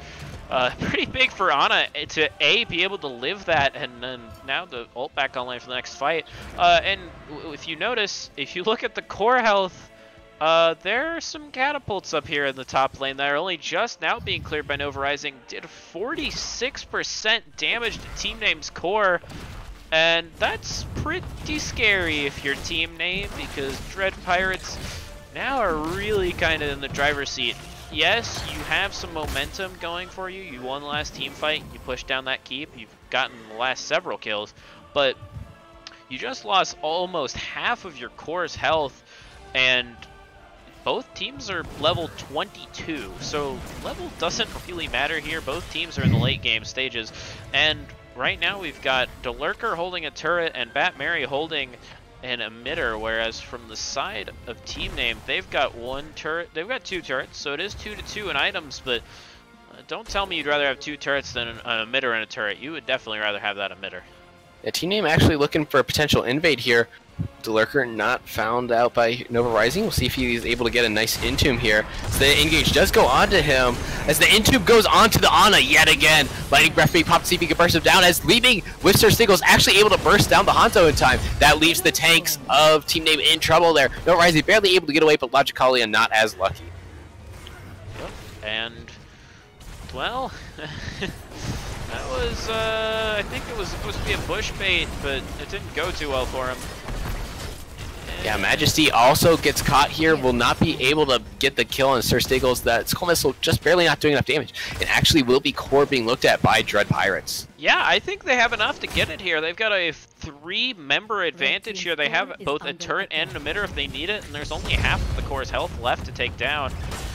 Pretty big for Ana to be able to live that, and then now the ult back online for the next fight. And if you notice, if you look at the core health, there are some catapults up here in the top lane that are only just now being cleared by Nova Rising. Did 46% damage to Team Name's core, and that's pretty scary if you're Team Name, because Dread Pirates now are really kind of in the driver's seat. Yes, you have some momentum going for you. You won the last team fight. You pushed down that keep. You've gotten the last several kills. But you just lost almost half of your core's health. And both teams are level 22. So level doesn't really matter here. Both teams are in the late game stages. And right now we've got Delurker holding a turret and Bat Mary holding an emitter, whereas from the side of Team Name, they've got one turret. They've got two turrets, so it is 2-2 in items, but don't tell me you'd rather have two turrets than an emitter and a turret. You would definitely rather have that emitter. Yeah, Team Name actually looking for a potential invade here. Delurker not found out by Nova Rising. We'll see if he is able to get a nice Entomb here. So the engage does go onto him as the Entomb goes onto the Ana yet again. Lightning Breath being popped to see if he can burst him down, as leaving with Sir Stiggles actually able to burst down the Hanzo in time. That leaves the tanks of Team Name in trouble there. Nova Rising barely able to get away, but Logicalia not as lucky. Yep, and well, that was, I think it was supposed to be a bush bait, but it didn't go too well for him. Yeah, Majesty also gets caught here, will not be able to get the kill on Sir Stiggles. That Skull Missile just barely not doing enough damage. It actually will be core being looked at by Dread Pirates. Yeah, I think they have enough to get it here. They've got a 3-member advantage here. They have both a turret and an emitter if they need it, and there's only half of the core's health left to take down.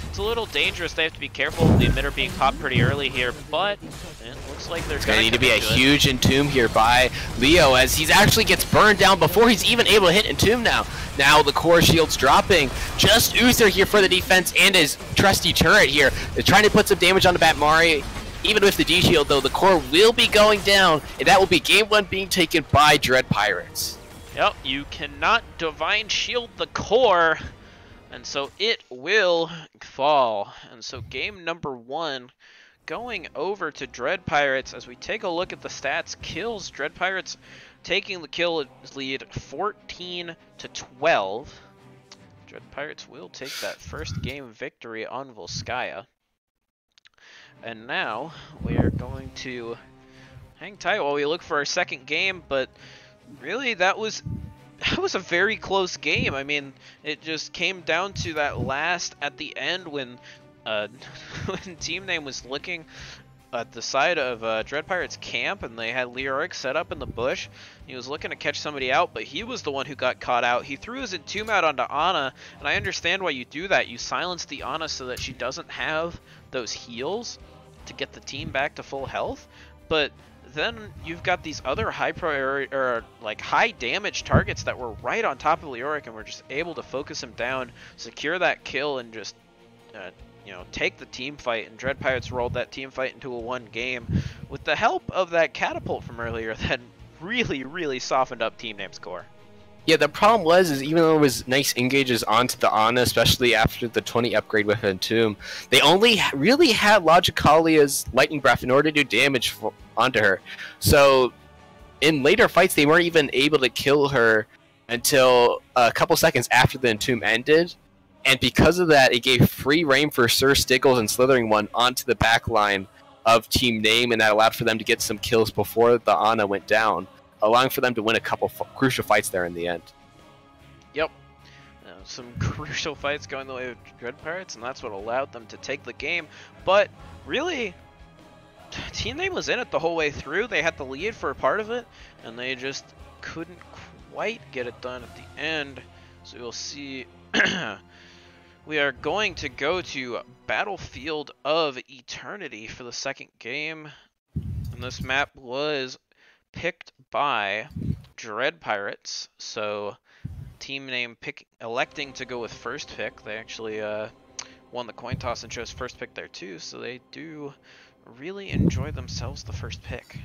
It's a little dangerous. They have to be careful of the emitter being popped pretty early here, but it looks like there's going to need to be a huge Entomb here by Leo, as he actually gets burned down before he's even able to hit Entomb now. Now the core shield's dropping. Just Uther here for the defense and his trusty turret here. They're trying to put some damage on the Batmari. Even with the D-Shield, though, the core will be going down, and that will be game 1 being taken by Dread Pirates. Yep, you cannot Divine Shield the core, and so it will fall. And so game number 1 going over to Dread Pirates. As we take a look at the stats, kills, Dread Pirates taking the kill lead 14-12. Dread Pirates will take that first game victory on Volskaya. And now we are going to hang tight while we look for our second game, but really that was a very close game. I mean, it just came down to that last at the end when when Team Name was looking at the side of Dread Pirates camp, and they had Leoric set up in the bush. He was looking to catch somebody out, but he was the one who got caught out. He threw his Entomb out onto Ana, and I understand why you do that. You silence the Ana so that she doesn't have those heals to get the team back to full health, but then you've got these other high priority or like high damage targets that were right on top of Leoric, and we're just able to focus him down, secure that kill, and just you know, take the team fight. And Dread Pirates rolled that team fight into a 1 game with the help of that catapult from earlier that really softened up Team Name's core. Yeah, the problem was, is even though it was nice engages onto the Ana, especially after the 20 upgrade with Entomb, they only really had Logicalia's Lightning Breath in order to do damage onto her. So in later fights, they weren't even able to kill her until a couple seconds after the Entomb ended. And because of that, it gave free reign for Sir Stiggles and Slithering One onto the back line of Team Name, and that allowed for them to get some kills before the Ana went down, allowing for them to win a couple crucial fights there in the end. Yep. Some crucial fights going the way of Dread Pirates, and that's what allowed them to take the game. But really, Team Name was in it the whole way through. They had the lead for a part of it, and they just couldn't quite get it done at the end. So you'll see we are going to go to Battlefield of Eternity for the second game. And this map was picked by Dread Pirates, so Team Name electing to go with first pick. They actually won the coin toss and chose first pick there too, so they do really enjoy themselves the first pick.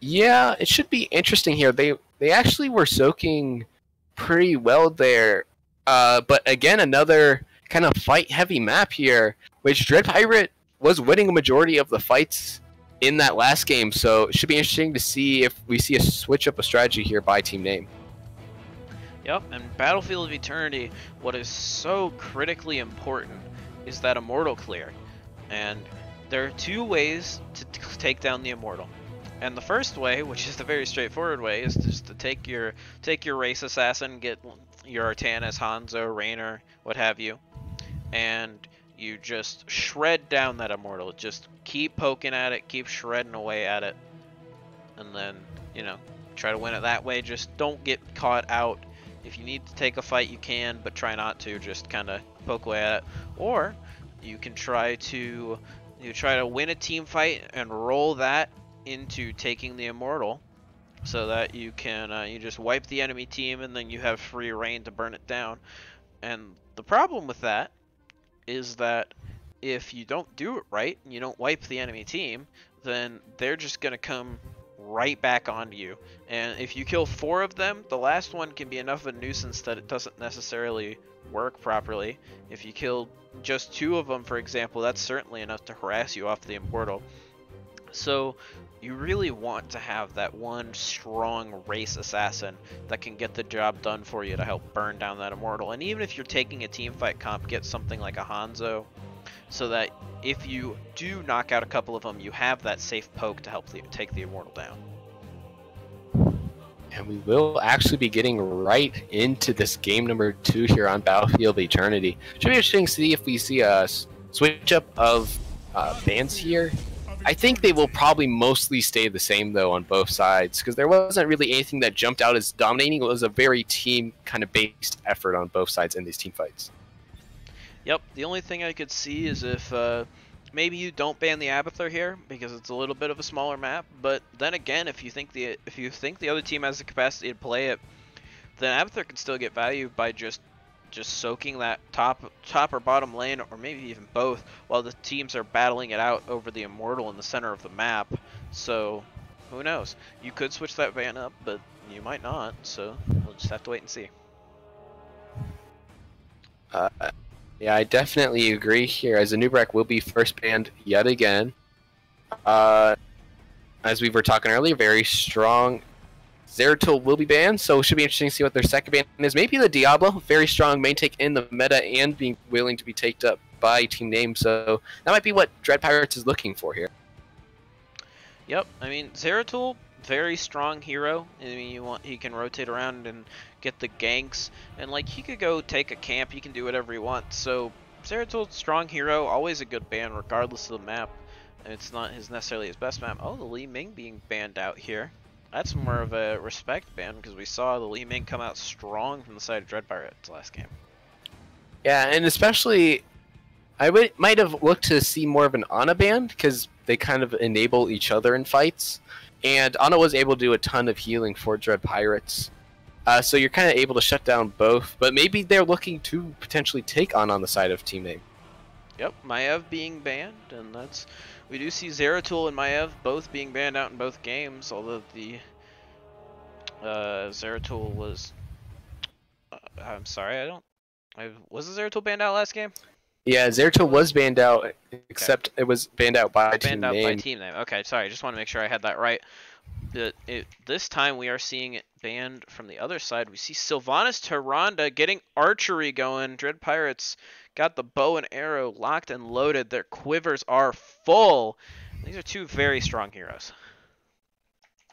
Yeah, it should be interesting here. They actually were soaking pretty well there, but again, another kind of fight heavy map here, which Dread Pirate was winning a majority of the fights in that last game, so it should be interesting to see if we see a switch up a strategy here by Team Name. Yep, and Battlefield of Eternity, what is so critically important is that Immortal clear. And there are two ways to take down the Immortal. And the first way, which is the very straightforward way, is just to take your race assassin, get your Artanis, Hanzo, Raynor, what have you, and you just shred down that Immortal. Just keep poking at it, keep shredding away at it, and then, you know, try to win it that way. Just don't get caught out. If you need to take a fight, you can, but try not to. Just kind of poke away at it. Or you can try to win a team fight and roll that into taking the Immortal, so that you can you just wipe the enemy team and then you have free reign to burn it down. And the problem with that is that if you don't do it right and you don't wipe the enemy team, then they're just gonna come right back onto you. And if you kill 4 of them, the last one can be enough of a nuisance that it doesn't necessarily work properly. If you kill just 2 of them, for example, that's certainly enough to harass you off the Immortal. So you really want to have that one strong race assassin that can get the job done for you to help burn down that Immortal. And even if you're taking a team fight comp, get something like a Hanzo, so that if you do knock out a couple of them, you have that safe poke to help take the Immortal down. And we will actually be getting right into this game number 2 here on Battlefield Eternity. Should be interesting to see if we see a switch up of bans here. I think they will probably mostly stay the same, though, on both sides, because there wasn't really anything that jumped out as dominating. It was a very team kind of based effort on both sides in these team fights. Yep, the only thing I could see is if maybe you don't ban the Abathur here because it's a little bit of a smaller map. But then again, if you think the other team has the capacity to play it, then Abathur can still get value by just soaking that top or bottom lane, or maybe even both, while the teams are battling it out over the Immortal in the center of the map. So who knows? You could switch that ban up, but you might not. So we'll just have to wait and see. Yeah, I definitely agree here, as Anubrak will be first banned yet again. As we were talking earlier, very strong Zeratul will be banned, so it should be interesting to see what their second ban is. Maybe the Diablo, very strong main take in the meta and being willing to be taked up by Team Name, so that might be what Dread Pirates is looking for here. Yep, I mean, Zeratul, very strong hero. I mean, he can rotate around and get the ganks, and like he could go take a camp, he can do whatever he wants. So Zeratul, strong hero, always a good ban regardless of the map. And it's not necessarily his best map. Oh, the Li Ming being banned out here. That's more of a respect ban, because we saw the Li Ming come out strong from the side of Dread Pirates last game. Yeah, and especially I might have looked to see more of an Ana ban, because they kind of enable each other in fights. And Ana was able to do a ton of healing for Dread Pirates. So you're kind of able to shut down both, but maybe they're looking to potentially take Ana on the side of Team Name. Yep, Maiev being banned, and that's... We do see Zeratul and Maiev both being banned out in both games, although the Zeratul was... I'm sorry, was the Zeratul banned out last game? Yeah, Zeratul was banned out, except it was banned out by Team Name. By Team Name. Okay, sorry, I just want to make sure I had that right. This time we are seeing it banned from the other side. We see Sylvanas Tyrande getting archery going. Dread Pirates got the bow and arrow locked and loaded. Their quivers are full. These are two very strong heroes.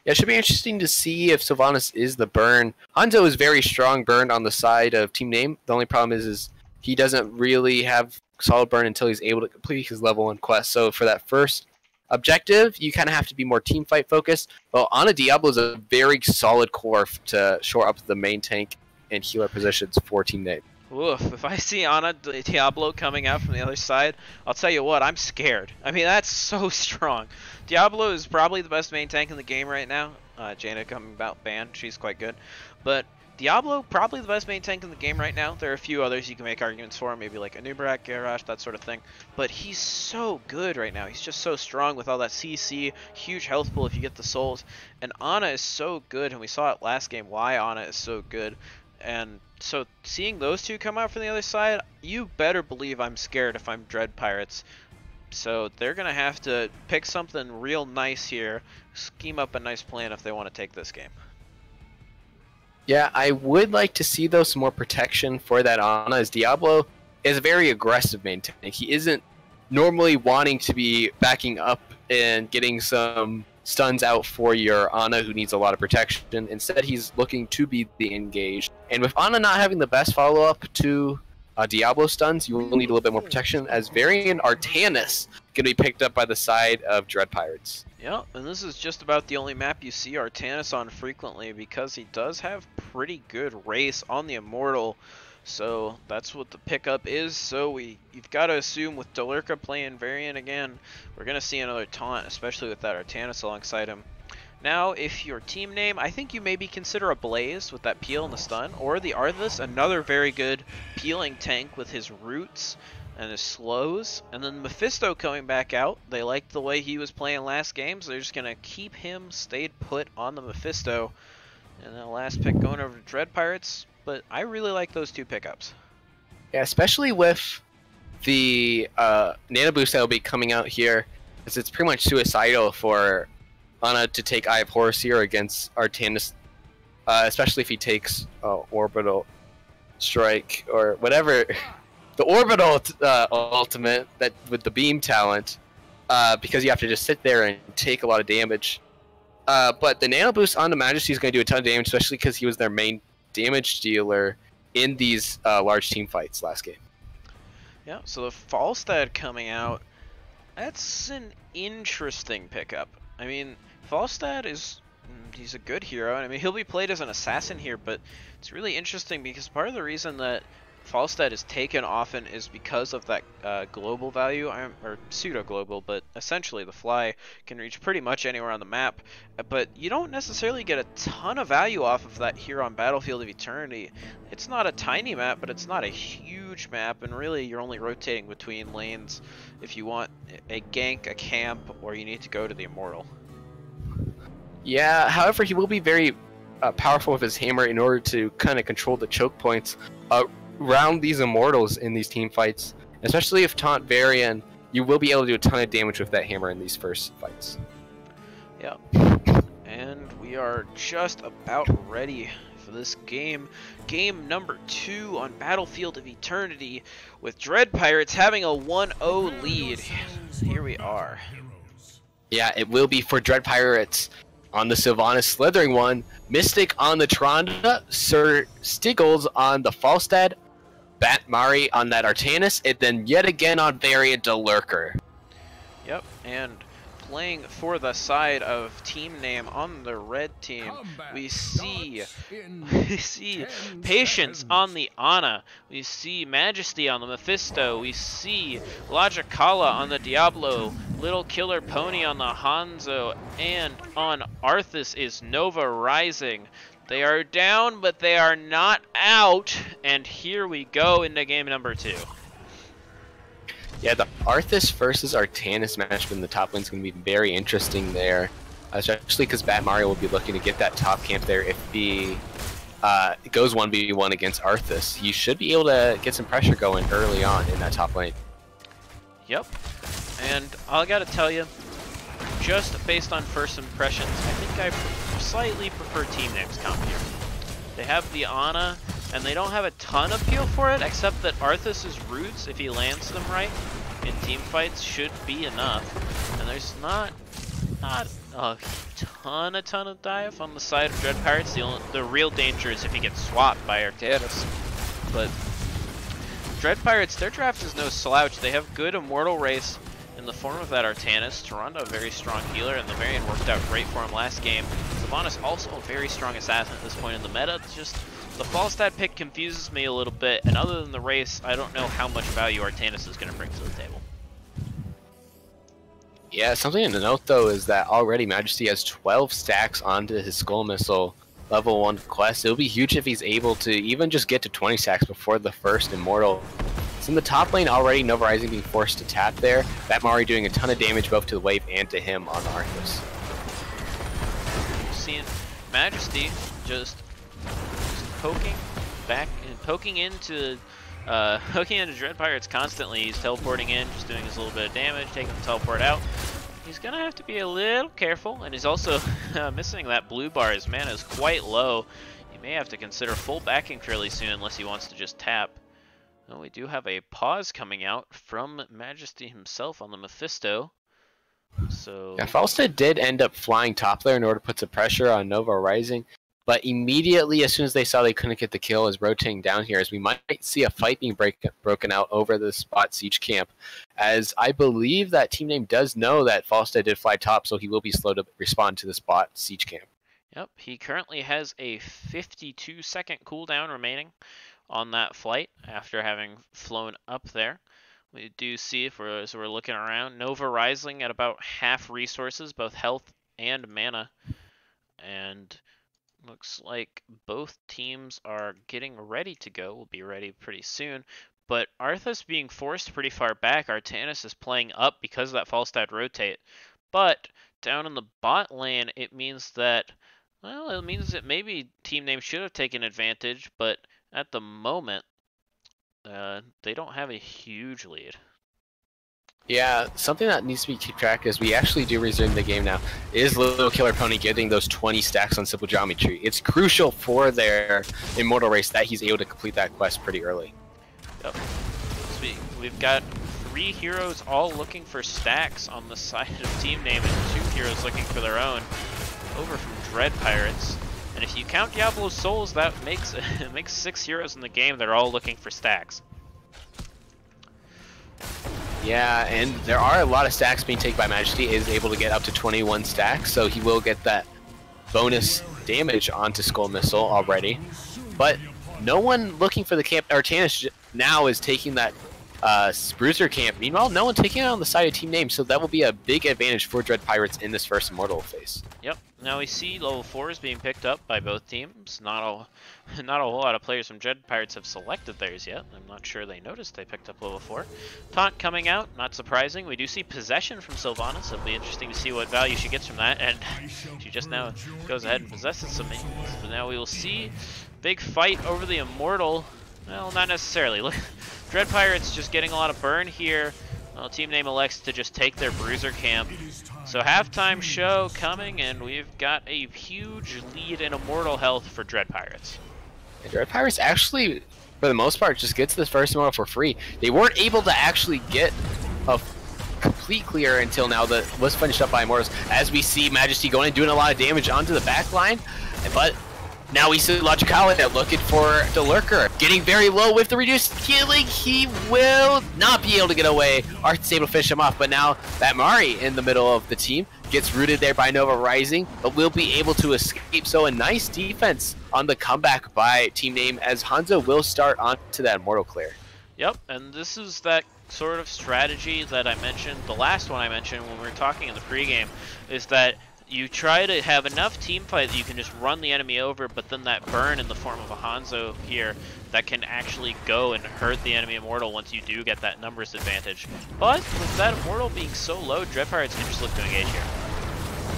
Yeah, it should be interesting to see if Sylvanas is the burn. Hanzo is very strong burn on the side of Team Name. The only problem is he doesn't really have solid burn until he's able to complete his level 1 quest. So for that first objective, you kind of have to be more team fight focused. Well, Ana Diablo is a very solid core to shore up the main tank and healer positions for Team Name. Oof, if I see Ana Diablo coming out from the other side, I'll tell you what, I'm scared. I mean, that's so strong. Diablo is probably the best main tank in the game right now. Jaina coming about banned, she's quite good. But Diablo, probably the best main tank in the game right now. There are a few others you can make arguments for, maybe like Anubrak, Garrosh, that sort of thing. But he's so good right now. He's just so strong with all that CC, huge health pool if you get the souls. And Ana is so good, and we saw it last game why Ana is so good. And so seeing those two come out from the other side, you better believe I'm scared if I'm Dread Pirates. So they're going to have to pick something real nice here, scheme up a nice plan if they want to take this game. Yeah, I would like to see, though, some more protection for that Ana, as Diablo is a very aggressive main tank. He isn't normally wanting to be backing up and getting some stuns out for your Ana, who needs a lot of protection. Instead, he's looking to be the engaged. And with Ana not having the best follow-up to Diablo stuns, you will need a little bit more protection, as Varian Artanis going to be picked up by the side of Dread Pirates. Yeah, and this is just about the only map you see Artanis on frequently, because he does have pretty good race on the Immortal. So that's what the pickup is. So you've got to assume with Delurka playing Varian again, we're going to see another taunt, especially with that Artanis alongside him. Now, if your team name, I think you maybe consider a Blaze with that peel and the stun, or the Arthas, another very good peeling tank with his roots and his slows. And then Mephisto coming back out. They liked the way he was playing last game, so they're just going to keep him stayed put on the Mephisto. And then last pick going over to Dread Pirates. But I really like those two pickups. Yeah, especially with the Nano Boost that will be coming out here, because it's pretty much suicidal for Ana to take Eye of Horus here against Artanis, especially if he takes Orbital Strike or whatever. The Orbital ultimate that with the beam talent, because you have to just sit there and take a lot of damage. But the Nano Boost on the Majesty is going to do a ton of damage, especially because he was their main damage dealer in these large team fights last game. Yeah, so the Falstad coming out, that's an interesting pickup. I mean, Falstad he's a good hero. I mean, he'll be played as an assassin here, but it's really interesting because part of the reason that Falstad is taken often is because of that global value, or pseudo-global, but essentially the fly can reach pretty much anywhere on the map. But you don't necessarily get a ton of value off of that here on Battlefield of Eternity. It's not a tiny map, but it's not a huge map, and really you're only rotating between lanes if you want a gank, a camp, or you need to go to the Immortal. Yeah, however, he will be very powerful with his hammer in order to kind of control the choke points around these Immortals in these team fights. Especially if taunt Varian, you will be able to do a ton of damage with that hammer in these first fights. Yeah, and we are just about ready for this game. Game number 2 on Battlefield of Eternity, with Dread Pirates having a 1-0 lead. Here we are. Yeah, it will be for Dread Pirates on the Sylvanas Slithering one, Mystic on the Tronda, Sir Stiggles on the Falstad, Bat Mari on that Artanis, and then yet again on Varian Delurker. Yep, and playing for the side of team name on the red team, we see Patience on the Ana, we see Majesty on the Mephisto, we see Logicala on the Diablo, Little Killer Pony on the Hanzo, and on Arthas is Nova Rising. They are down, but they are not out, and here we go into game number 2. Yeah, the Arthas versus Artanis matchup in the top lane is going to be very interesting there, especially because Bat Mario will be looking to get that top camp there if he goes 1v1 against Arthas. He should be able to get some pressure going early on in that top lane. Yep, and I gotta tell you, just based on first impressions, I think I slightly prefer Team Name's comp here. They have the Ana, and they don't have a ton of peel for it, except that Arthas' roots, if he lands them right in team fights, should be enough. And there's not a ton of dive on the side of Dread Pirates. The real danger is if he gets swapped by Artanis. But Dread Pirates, their draft is no slouch. They have good Immortal race in the form of that Artanis. Tronda, a very strong healer, and the Varian worked out great for him last game. Sylvanas also a very strong assassin at this point in the meta. It's just the Falstad pick confuses me a little bit, and other than the race, I don't know how much value Artanis is going to bring to the table. Yeah, something to note though is that already Majesty has 12 stacks onto his Skull Missile level 1 quest. It'll be huge if he's able to even just get to 20 stacks before the first Immortal. It's in the top lane already, Nova Rising being forced to tap there. Bat Mari doing a ton of damage both to the wave and to him on Arthas. Seeing Majesty just poking back and poking into hooking into Dread Pirates constantly. He's teleporting in, just doing his little bit of damage, taking the teleport out. He's gonna have to be a little careful, and he's also missing that blue bar. His mana is quite low. He may have to consider full backing fairly soon unless he wants to just tap. Well, we do have a pause coming out from Majesty himself on the Mephisto. So yeah, Falstad did end up flying top there in order to put some pressure on Nova Rising, but immediately as soon as they saw they couldn't get the kill, is rotating down here, as we might see a fight being broken out over the spot siege camp, as I believe that team name does know that Falstad did fly top, so he will be slow to respond to the spot siege camp. Yep, he currently has a 52-second cooldown remaining on that flight after having flown up there. We do see, as we're looking around, Nova Rising at about half resources, both health and mana. And looks like both teams are getting ready to go. We'll be ready pretty soon. But Arthas being forced pretty far back. Artanis is playing up because of that Falstad rotate. But down in the bot lane, it means that, well, it means that maybe team name should have taken advantage, but at the moment, they don't have a huge lead. Yeah, something that needs to be kept track as we actually do resume the game now is Little Killer Pony getting those 20 stacks on Simple Geometry. It's crucial for their Immortal race that he's able to complete that quest pretty early. Yep. So we've got 3 heroes all looking for stacks on the side of team name and 2 heroes looking for their own over from Dread Pirates. And if you count Diablo's Souls, that makes 6 heroes in the game that are all looking for stacks. Yeah, and there are a lot of stacks being taken by Majesty. Is able to get up to 21 stacks, so he will get that bonus damage onto Skull Missile already. But no one looking for the camp. Artanis now is taking that Bruiser camp. Meanwhile, no one taking it on the side of team name, so that will be a big advantage for Dread Pirates in this first Immortal phase. Yep. Now we see level 4s being picked up by both teams. Not a whole lot of players from Dread Pirates have selected theirs yet. I'm not sure they noticed they picked up level 4. Taunt coming out, not surprising. We do see Possession from Sylvana, so it'll be interesting to see what value she gets from that. And she just now goes ahead and possesses some minions. But now we will see big fight over the Immortal. Well, not necessarily. Look, Dread Pirates just getting a lot of burn here. Well, team name elects to just take their Bruiser camp. So halftime show coming, and we've got a huge lead in Immortal health for Dread Pirates. And Dread Pirates actually, for the most part, just gets this first Immortal for free. They weren't able to actually get a complete clear until now that was finished up by Immortals. As we see Majesty going and doing a lot of damage onto the back line, but now we see Logicalia looking for the Lurker, getting very low with the reduced healing. He will not be able to get away. Art's able to finish him off, but now that Mari in the middle of the team gets rooted there by Nova Rising, but will be able to escape. So a nice defense on the comeback by team name as Hanzo will start onto that Immortal clear. Yep, and this is that sort of strategy that I mentioned, the last one I mentioned when we were talking in the pregame, is that you try to have enough team fight that you can just run the enemy over, but then that burn in the form of a Hanzo here that can actually go and hurt the enemy Immortal once you do get that numbers advantage. But with that Immortal being so low, Dread Pirates can just look to engage here.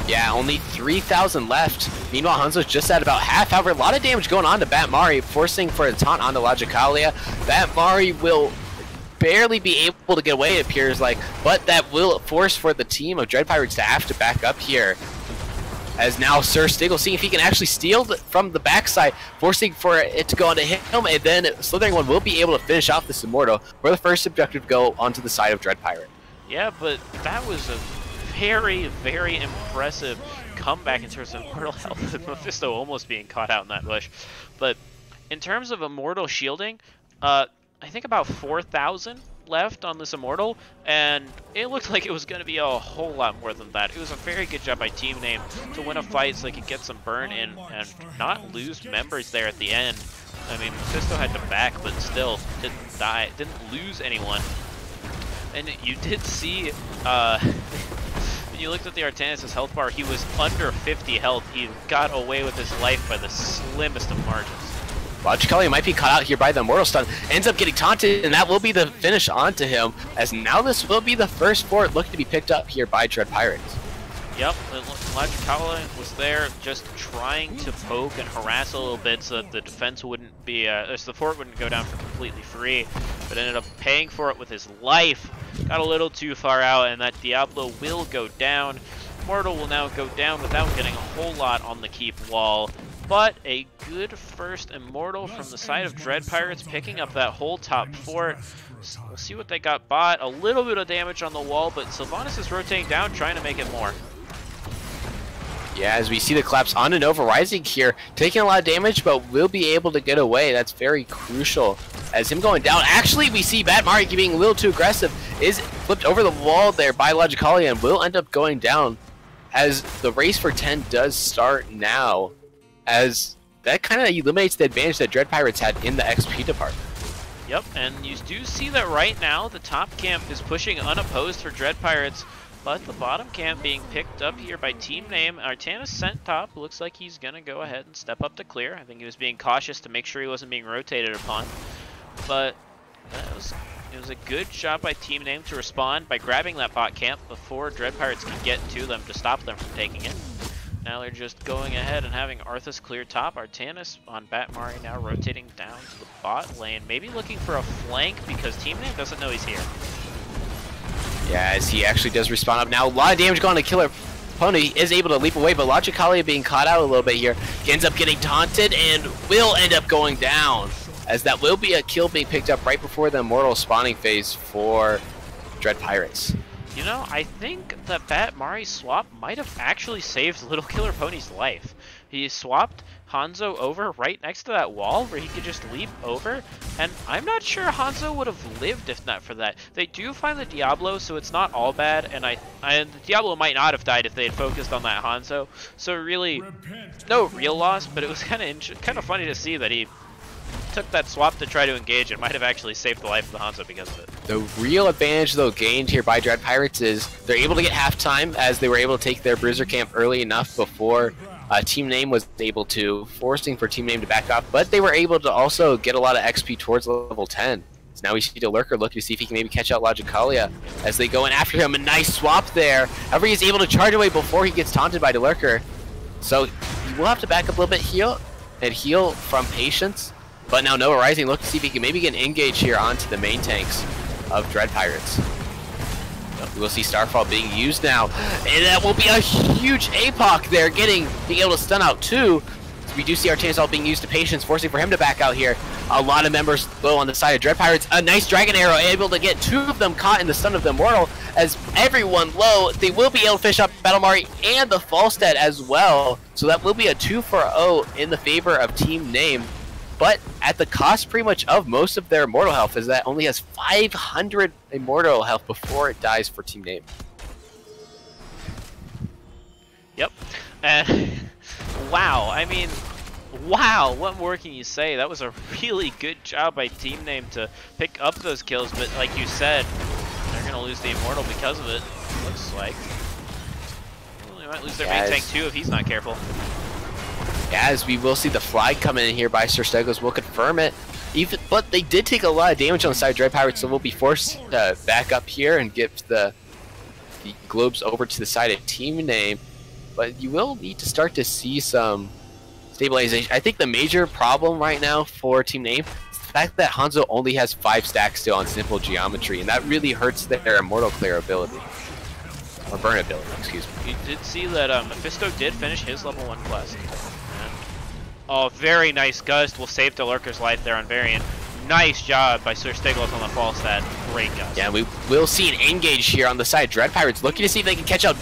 Yeah, only 3,000 left. Meanwhile, Hanzo's just at about half. However, a lot of damage going on to Bat Mari, forcing for a taunt onto Logicalia. Bat Mari will barely be able to get away, it appears like, but that will force for the team of Dread Pirates to have to back up here. As now Sir Stiggle seeing if he can actually steal from the backside, forcing for it to go onto him, and then Slithering One will be able to finish off this Immortal for the first objective go onto the side of Dread Pirate. Yeah, but that was a very, very impressive comeback in terms of Immortal health, with Mephisto almost being caught out in that bush. But in terms of Immortal shielding, I think about 4,000 left on this Immortal, and it looked like it was going to be a whole lot more than that. It was a very good job by team name to win a fight so they could get some burn in and not lose members there at the end. I mean, Mephisto had to back, but still didn't die, didn't lose anyone. And you did see, when you looked at the Artanis' health bar, he was under 50 health. He got away with his life by the slimmest of margins. Logicalia might be caught out here by the Immortal Stun, ends up getting taunted, and that will be the finish onto him, as now this will be the first fort looking to be picked up here by Dread Pirates. Yep, Logicala was there just trying to poke and harass a little bit so that the defense wouldn't be, so the fort wouldn't go down for completely free, but ended up paying for it with his life. Got a little too far out, and that Diablo will go down. Immortal will now go down without getting a whole lot on the keep wall, but a good first Immortal from the side of Dread Pirates, picking up that whole top fort. We'll see what they got bought. A little bit of damage on the wall, but Sylvanas is rotating down, trying to make it more. Yeah, as we see the collapse on Nova Rising here, taking a lot of damage, but will be able to get away. That's very crucial. As him going down, actually we see Bat Mari being a little too aggressive, is flipped over the wall there by Logicalia and will end up going down as the race for 10 does start now, as that kind of eliminates the advantage that Dread Pirates had in the XP department. Yep, and you do see that right now the top camp is pushing unopposed for Dread Pirates, but the bottom camp being picked up here by team name. Artanis sent top. Looks like he's going to go ahead and step up to clear. I think he was being cautious to make sure he wasn't being rotated upon. But it was a good job by team name to respond by grabbing that bot camp before Dread Pirates can get to them to stop them from taking it. Now they're just going ahead and having Arthas clear top. Artanis on Batmari now rotating down to the bot lane. Maybe looking for a flank because team name doesn't know he's here. Yeah, as he actually does respawn up now. A lot of damage going to Killer Pony. Is able to leap away, but Logicalia being caught out a little bit here. He ends up getting taunted and will end up going down, as that will be a kill being picked up right before the Immortal spawning phase for Dread Pirates. You know, I think that Bat-Mari swap might have actually saved Little Killer Pony's life. He swapped Hanzo over right next to that wall where he could just leap over, and I'm not sure Hanzo would have lived if not for that. They do find the Diablo, so it's not all bad, and the Diablo might not have died if they had focused on that Hanzo, so really, no real loss, but it was kind of funny to see that he took that swap to try to engage. It might have actually saved the life of the Hanzo because of it. The real advantage, though, gained here by Dread Pirates is they're able to get halftime, as they were able to take their Bruiser camp early enough before Team Name was able to, forcing for Team Name to back off, but they were able to also get a lot of XP towards level 10. So now we see the Lurker looking to see if he can maybe catch out Logicalia as they go in after him. A nice swap there. However, he's able to charge away before he gets taunted by the Lurker. So he will have to back up a little bit, heal from Patience. But now Nova Rising look to see if he can maybe get an engage here onto the main tanks of Dread Pirates. We will see Starfall being used now, and that will be a huge APOC there, being able to stun out too. So we do see Artanis all being used to Patience, forcing for him to back out here. A lot of members low on the side of Dread Pirates. A nice Dragon Arrow, able to get two of them caught in the stun of the Immortal. As everyone low, they will be able to fish up Battlemari and the Falstad as well. So that will be a 2-for-0 in the favor of Team Name, but at the cost pretty much of most of their Immortal health, as that only has 500 Immortal health before it dies for Team Name. Yep. And wow, I mean, wow, what more can you say? That was a really good job by Team Name to pick up those kills, but like you said, they're going to lose the Immortal because of it, looks like. Well, they might lose their main tank too if he's not careful. As we will see the flag coming in here by Sir Stegos, will confirm it. But they did take a lot of damage on the side of Dread Pirates, so we'll be forced to back up here and give the globes over to the side of Team Name. But you will need to start to see some stabilization. I think the major problem right now for Team Name is the fact that Hanzo only has 5 stacks still on simple geometry, and that really hurts their Immortal Clear ability. Or burn ability, excuse me. You did see that Mephisto did finish his level 1 quest. Oh, very nice Gust. Will save the Lurker's life there on Variant. Nice job by Sir Stiglos on the Falstad. Great Gust. Yeah, we will see an engage here on the side. Dread Pirates looking to see if they can catch out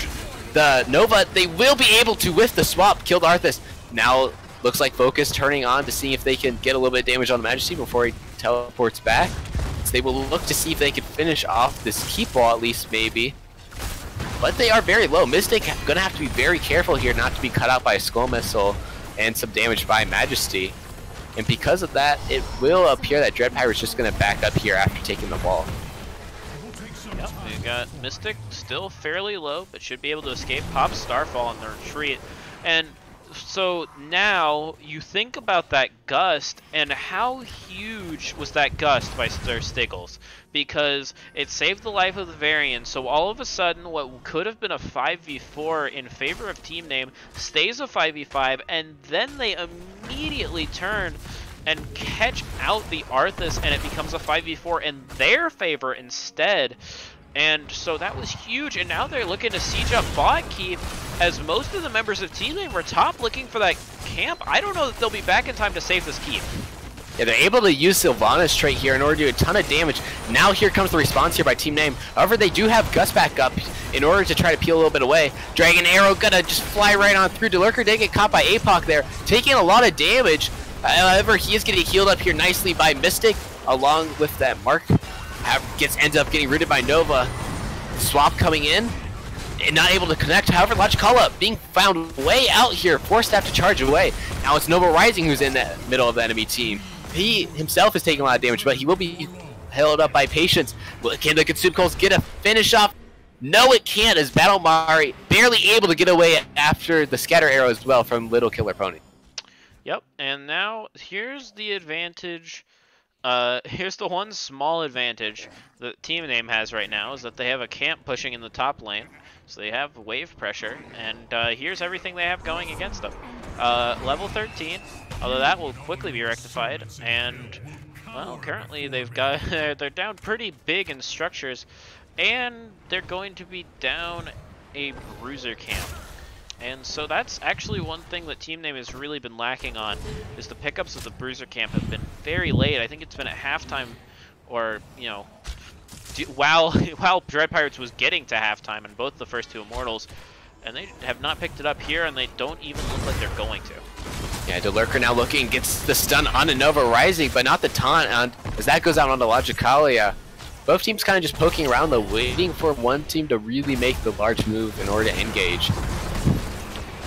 the Nova. They will be able to with the swap. Killed Arthas. Now looks like Focus turning on to see if they can get a little bit of damage on the Majesty before he teleports back. So they will look to see if they can finish off this keep wall at least, maybe. But they are very low. Mystic gonna have to be very careful here not to be cut out by a Skull Missile and some damage by Majesty. And because of that, it will appear that Dread Pirate's just going to back up here after taking the wall. Yep, we got Mystic still fairly low, but should be able to escape. Pop Starfall on the retreat. And so now you think about that Gust, and how huge was that Gust by Sir Stiggles? because it saved the life of the variant. So all of a sudden, what could have been a 5v4 in favor of Team Name stays a 5v5, and then they immediately turn and catch out the Arthas, and it becomes a 5v4 in their favor instead. And so that was huge, and now they're looking to siege up bot keep, as most of the members of Team Name were top looking for that camp. I don't know that they'll be back in time to save this keep. Yeah, they're able to use Sylvanas trait here in order to do a ton of damage. Now here comes the response here by Team Name. However, they do have Gus back up in order to try to peel a little bit away. Dragon Arrow gonna just fly right on through. Delurker did get caught by APOC there, taking a lot of damage. However, he is getting healed up here nicely by Mystic, along with that Mark. Ends up getting rooted by Nova. Swap coming in, and not able to connect. However, Logicala being found way out here, forced to have to charge away. Now it's Nova Rising who's in the middle of the enemy team. He himself is taking a lot of damage, but he will be held up by Patience. Can the Consumcoals get a finish off? No, it can't, as Battle Mari barely able to get away after the scatter arrow as well from Little Killer Pony. Yep, and now here's the advantage. Here's the one small advantage that Team Name has right now, is that they have a camp pushing in the top lane. So they have wave pressure, and here's everything they have going against them. Level 13, although that will quickly be rectified, and, well, currently they've got, they're down pretty big in structures, and they're going to be down a bruiser camp. And so that's actually one thing that Team Name has really been lacking on, is the pickups of the bruiser camp have been very late. I think it's been at halftime, or, you know, while Dread Pirates was getting to halftime in both the first two Immortals, and they have not picked it up here, and they don't even look like they're going to. Yeah, Delurker now looking, gets the stun on Nova Rising, but not the taunt, and as that goes out onto Logicalia. Both teams kind of just poking around though, waiting for one team to really make the large move in order to engage.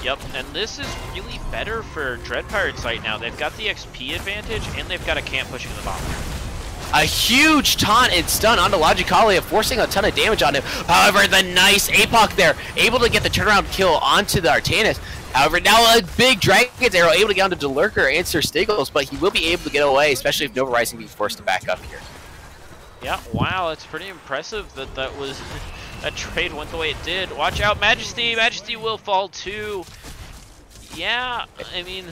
Yep, and this is really better for Dread Pirates right now. They've got the XP advantage, and they've got a camp pushing the bottom. A huge taunt and stun onto Logicalia, forcing a ton of damage on him. However, the nice APOC there, able to get the turnaround kill onto the Artanis. However, now a big Dragon's Arrow, able to get onto Delurker and Sir Stiggles, but he will be able to get away, especially if Nova Rising being forced to back up here. Yeah, wow, it's pretty impressive that that was... that trade went the way it did. Watch out, Majesty! Majesty will fall too. Yeah, I mean...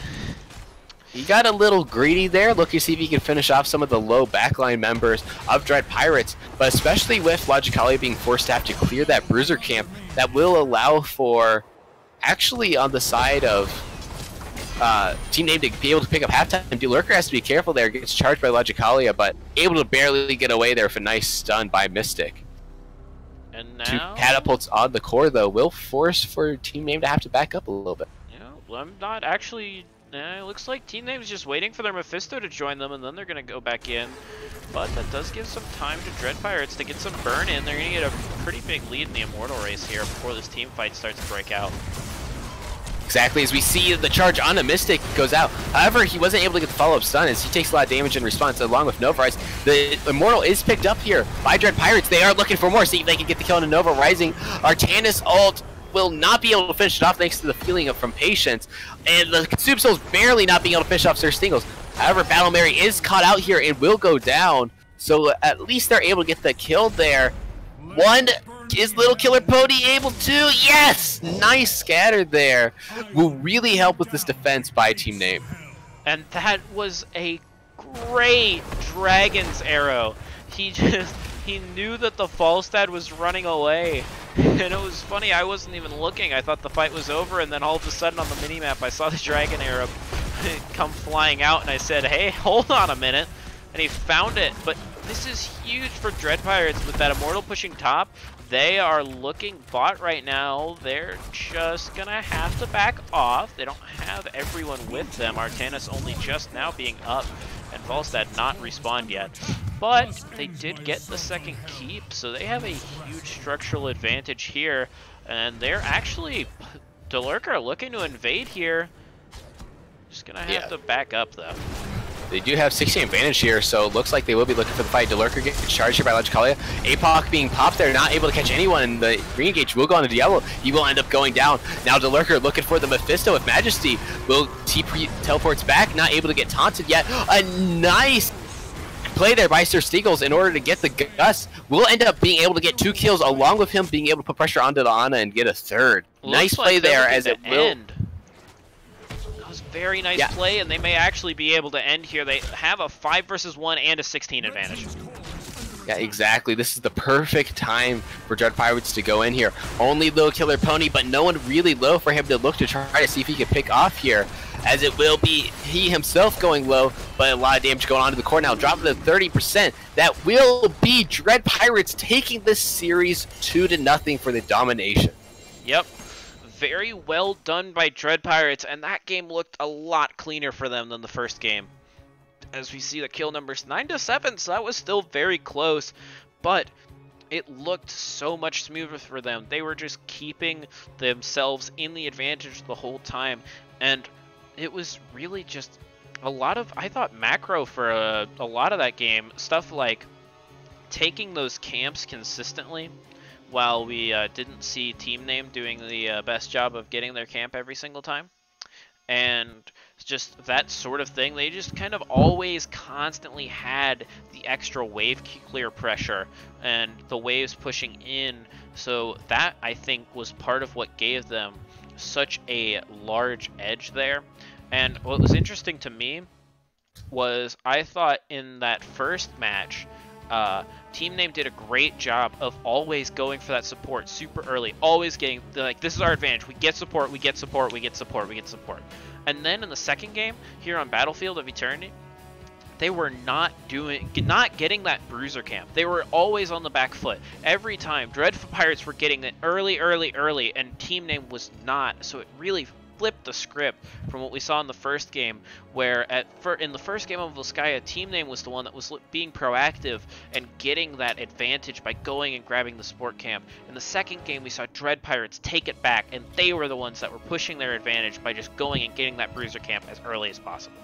He got a little greedy there, looking to see if he can finish off some of the low backline members of Dread Pirates, but especially with Logicalia being forced to have to clear that bruiser camp, that will allow for, actually on the side of Team Name to be able to pick up halftime. Delurker has to be careful there, gets charged by Logicalia, but able to barely get away there with a nice stun by Mystic. And now... Two catapults on the core, though, will force for Team Name to have to back up a little bit. Yeah, well, I'm not actually... it looks like Team Name's just waiting for their Mephisto to join them, and then they're going to go back in. But that does give some time to Dread Pirates to get some burn in. They're going to get a pretty big lead in the Immortal race here before this team fight starts to break out. Exactly, as we see the charge on a Mystic goes out. However, he wasn't able to get the follow-up stun as he takes a lot of damage in response, along with Nova Rise. The Immortal is picked up here by Dread Pirates. They are looking for more, see if they can get the kill on Nova Rising. Artanis ult will not be able to finish it off thanks to the feeling from Patience. And the Consume Souls barely not being able to finish off Sir Stingles. However, Battle Mary is caught out here and will go down. So at least they're able to get the kill there. Is Little Killer Pony able to? Yes! Nice scatter there. Will really help with this defense by Team Name. And that was a great Dragon's Arrow. He knew that the Falstad was running away. And it was funny, I wasn't even looking. I thought the fight was over, and then all of a sudden on the minimap I saw the Dragon Arrow come flying out, and I said, hey, hold on a minute. And he found it. But this is huge for Dread Pirates with that Immortal pushing top. They are looking bot right now. They're just gonna have to back off. They don't have everyone with them. Artanis only just now being up, and Falstad not respawned yet. But they did get the second keep, so they have a huge structural advantage here. And they're actually, Delurker looking to invade here. Just gonna have to back up though. They do have 16 advantage here, so it looks like they will be looking for the fight. Delurker gets charged here by Logicalia. APOC being popped there, not able to catch anyone. The re-engage will go on to Diablo. He will end up going down. Now Delurker looking for the Mephisto with Majesty. Will TP teleports back, not able to get taunted yet. A nice play there by Sir Stiegels in order to get the Gus. We'll end up being able to get 2 kills along with him being able to put pressure onto the Ana and get a third. Nice Looks like play they're there looking as to it will. end. That was very nice Yeah. play, and they may actually be able to end here. They have a 5 versus 1 and a 16 advantage. Yeah, exactly. This is the perfect time for Dread Pirates to go in here. Only low killer pony, but no one really low for him to look to try to see if he can pick off here. As it will be he himself going low, but a lot of damage going on to the core now. Dropping to 30%. That will be Dread Pirates taking this series 2-0 for the domination. Yep. Very well done by Dread Pirates, and that game looked a lot cleaner for them than the first game. As we see the kill numbers 9-7, so that was still very close, but it looked so much smoother for them. They were just keeping themselves in the advantage the whole time, and it was really just a lot of, I thought, macro for a lot of that game. Stuff like taking those camps consistently, while we didn't see Team Name doing the best job of getting their camp every single time. And just that sort of thing. They just kind of always constantly had the extra wave clear pressure and the waves pushing in. So that, I think, was part of what gave them such a large edge there. And what was interesting to me was I thought in that first match, Team Name did a great job of always going for that support super early, always getting, like, this is our advantage. We get support, we get support, we get support, we get support. And then in the second game, here on Battlefield of Eternity, they were not getting that bruiser camp. They were always on the back foot. Every time, Dread Pirates were getting it early, and Team Name was not. So it really flipped the script from what we saw in the first game, where in the first game of Volskaya, Team Name was the one that was being proactive and getting that advantage by going and grabbing the support camp. In the second game, we saw Dread Pirates take it back, and they were the ones that were pushing their advantage by just going and getting that bruiser camp as early as possible.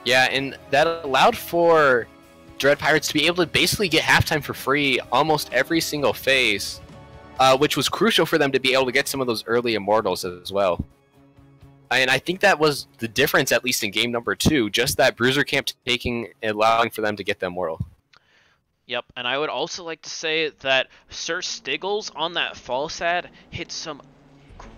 Yeah, and that allowed for Dread Pirates to be able to basically get halftime for free almost every single phase, which was crucial for them to be able to get some of those early immortals as well. And I think that was the difference, at least in game number 2, just that bruiser camp taking and allowing for them to get the immortal. Yep, and I would also like to say that Sir Stiggles on that Falstad hit some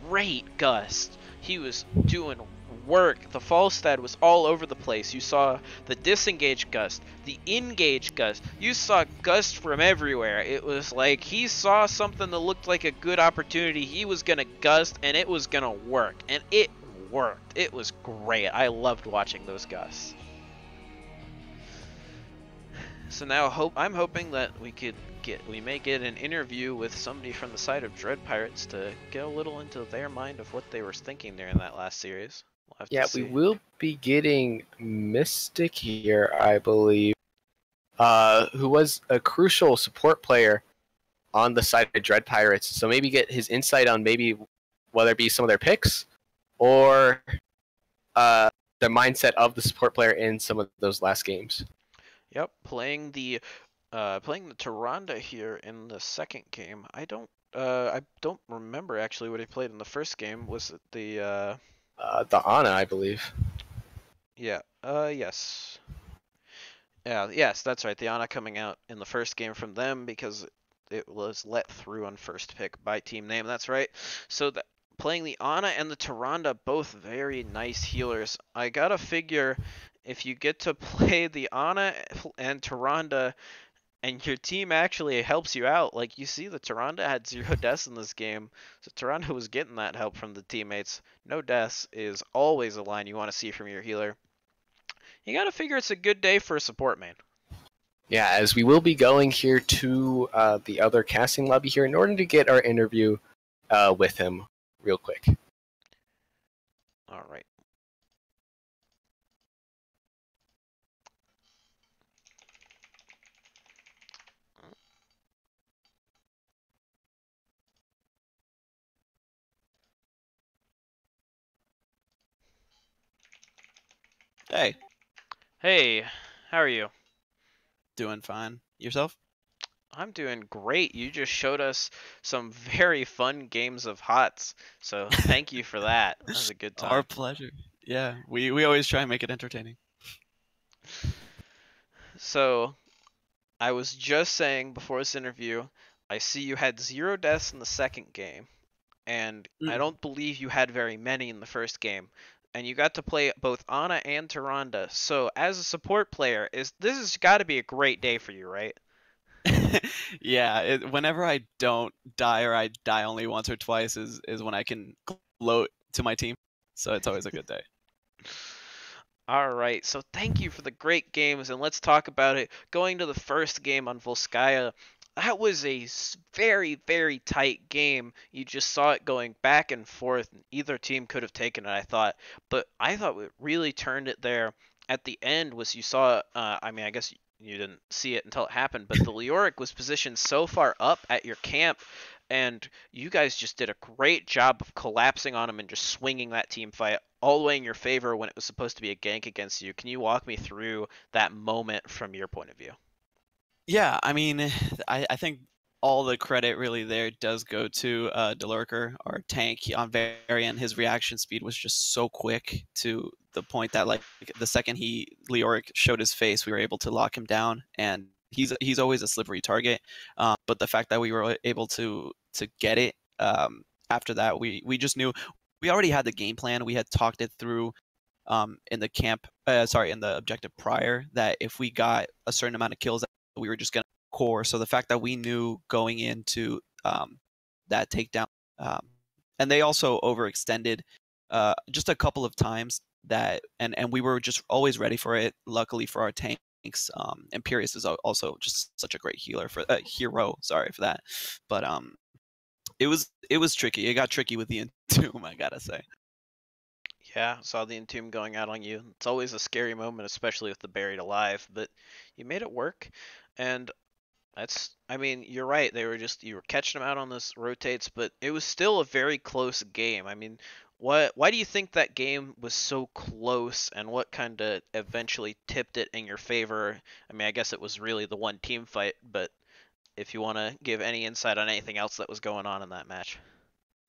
great gust. He was doing work. The Falstad was all over the place. You saw the disengage gust, the engage gust. You saw gust from everywhere. It was like he saw something that looked like a good opportunity. He was going to gust, and it was going to work. And it worked. It was great. I loved watching those gusts. So now I'm hoping that we may get an interview with somebody from the side of Dread Pirates to get a little into their mind of what they were thinking there in that last series. We'll have to see. We will be getting Mystic here, I believe, who was a crucial support player on the side of Dread Pirates. So maybe get his insight on maybe whether it be some of their picks or the mindset of the support player in some of those last games. Yep, playing the Tyrande here in the second game. I don't remember actually what he played in the first game. Was it the Ana, I believe. Yeah. Yes. Yeah. Yes, that's right. The Ana coming out in the first game from them because it was let through on first pick by Team Name. That's right. So playing the Ana and the Tyrande, both very nice healers. I gotta figure if you get to play the Ana and Tyrande and your team actually helps you out, like you see the Tyrande had 0 deaths in this game, so Tyrande was getting that help from the teammates. No deaths is always a line you want to see from your healer. You gotta figure it's a good day for a support main. Yeah, as we will be going here to the other casting lobby here in order to get our interview with him real quick. All right. Hey. Hey, how are you? Doing fine. Yourself? I'm doing great. You just showed us some very fun games of HOTS, so thank you for that. That was a good time. Our pleasure. Yeah, we always try and make it entertaining. So I was just saying before this interview, I see you had 0 deaths in the second game, and I Mm. don't believe you had very many in the first game. And you got to play both Ana and Tyrande. So as a support player, this has got to be a great day for you, right? Yeah, whenever I don't die or I die only once or twice is when I can gloat to my team. So it's always a good day. All right, so thank you for the great games, and let's talk about it. Going to the first game on Volskaya, that was a very, very tight game. You just saw it going back and forth, and either team could have taken it, I thought. But I thought what really turned it there at the end was you saw, I mean, I guess you didn't see it until it happened, but the Leoric was positioned so far up at your camp, and you guys just did a great job of collapsing on him and just swinging that team fight all the way in your favor when it was supposed to be a gank against you. Can you walk me through that moment from your point of view? Yeah, I mean, I think all the credit really there does go to Delurker, our tank. On very end, his reaction speed was just so quick to the point that like the second Leoric showed his face, we were able to lock him down, and he's always a slippery target. But the fact that we were able to get it after that, we just knew we already had the game plan. We had talked it through in the in the objective prior, that if we got a certain amount of kills, we were just going to core. So the fact that we knew going into that takedown, and they also overextended just a couple of times, and we were just always ready for it. Luckily for our tanks, Imperius is also just such a great hero. Sorry for that, but it was tricky. It got tricky with the Entomb, I gotta say. Yeah, saw the Entomb going out on you. It's always a scary moment, especially with the buried alive, but you made it work. And I mean, you're right. You were catching them out on this rotates, but it was still a very close game. I mean, why do you think that game was so close, and what kind of eventually tipped it in your favor? I mean, I guess it was really the one team fight, but if you want to give any insight on anything else that was going on in that match.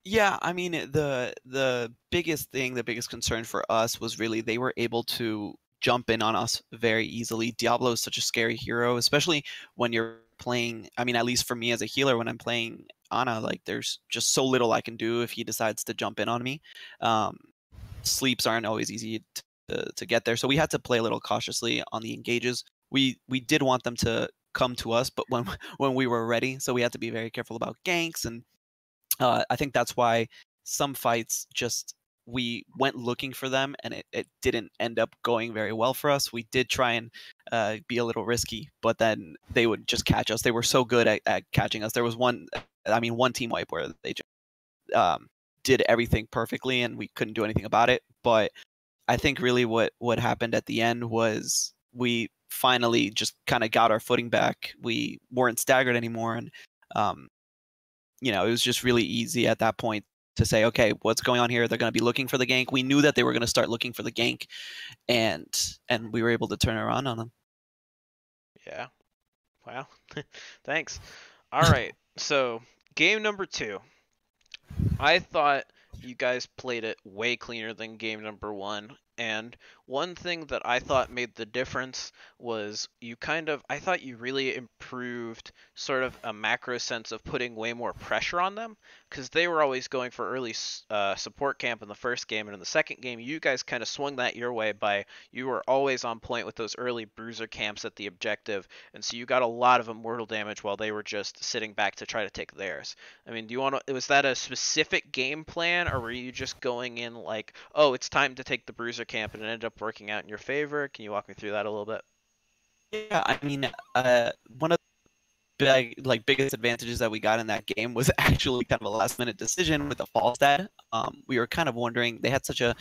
Yeah, I mean the biggest thing, the biggest concern for us was really they were able to jump in on us very easily. Diablo is such a scary hero, especially when you're playing. I mean, at least for me as a healer, when I'm playing Ana, like there's just so little I can do if he decides to jump in on me. Um, Sleeps aren't always easy to get there, so we had to play a little cautiously on the engages. We did want them to come to us, but when when we were ready, so we had to be very careful about ganks. And I think that's why some fights just we went looking for them, and it didn't end up going very well for us. We did try and be a little risky, but then they would just catch us. They were so good at catching us. There was one team wipe where they just did everything perfectly, and we couldn't do anything about it. But I think really what happened at the end was we finally just kind of got our footing back. We weren't staggered anymore, and um, it was just really easy at that point to say, okay, what's going on here? They're going to be looking for the gank. We knew that they were going to start looking for the gank, and we were able to turn around on them. Yeah. Wow. Thanks. All right. So, game number 2. I thought you guys played it way cleaner than game number 1. And one thing that I thought made the difference was I thought you really improved sort of a macro sense of putting way more pressure on them, because they were always going for early support camp in the first game, and in the second game you guys kind of swung that your way by you were always on point with those early bruiser camps at the objective, and so you got a lot of immortal damage while they were just sitting back to try to take theirs. I mean, was that a specific game plan, or were you just going in like, oh, it's time to take the bruiser camp, and it ended up working out in your favor? Can you walk me through that a little bit? Yeah, I mean, one of biggest advantages that we got in that game was actually kind of a last minute decision with the Falstad. We were kind of wondering, they had such a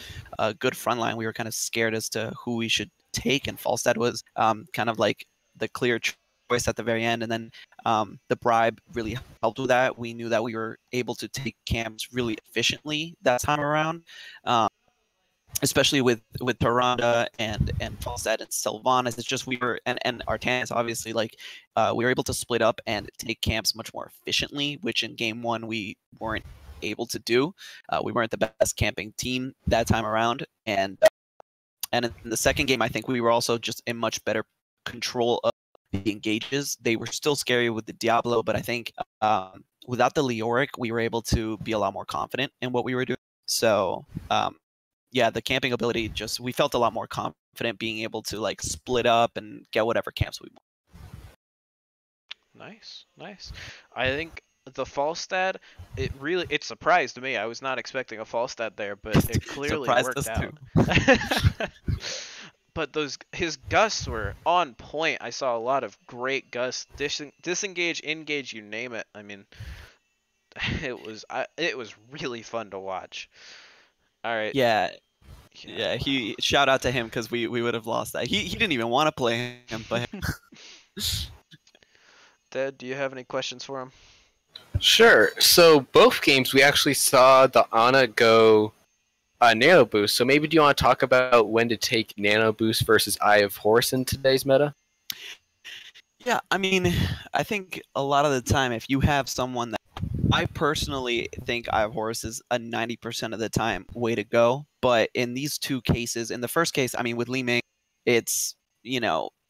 good front line. We were kind of scared as to who we should take, and Falstad was kind of like the clear choice at the very end. And then the bribe really helped with that. We knew that we were able to take camps really efficiently that time around. Especially with Taranda and Falstad and Sylvanas. It's just we were and Artanis, obviously, like we were able to split up and take camps much more efficiently, which in game 1 we weren't able to do. We weren't the best camping team that time around, and And in the second game, I think we were also just in much better control of the engages. They were still scary with the Diablo, but I think without the Leoric, we were able to be a lot more confident in what we were doing. So yeah, the camping ability, just we felt a lot more confident being able to like split up and get whatever camps we want. Nice, nice. I think the Falstad, it surprised me. I was not expecting a Falstad there, but it clearly Surprised worked us too. out. But his gusts were on point. I saw a lot of great gusts, disengage, engage, you name it. I mean, it was really fun to watch. All right. Yeah, he shout out to him because we would have lost that. He didn't even want to play him, but Ted, do you have any questions for him? Sure. So both games we actually saw the Ana go Nano Boost. So maybe do you want to talk about when to take Nano Boost versus Eye of Horus in today's meta? yeah, I mean, I think a lot of the time if you have someone that I personally think Eye of Horus is a 90% of the time way to go. But in these two cases, in the first case, I mean, with Li Ming, it's,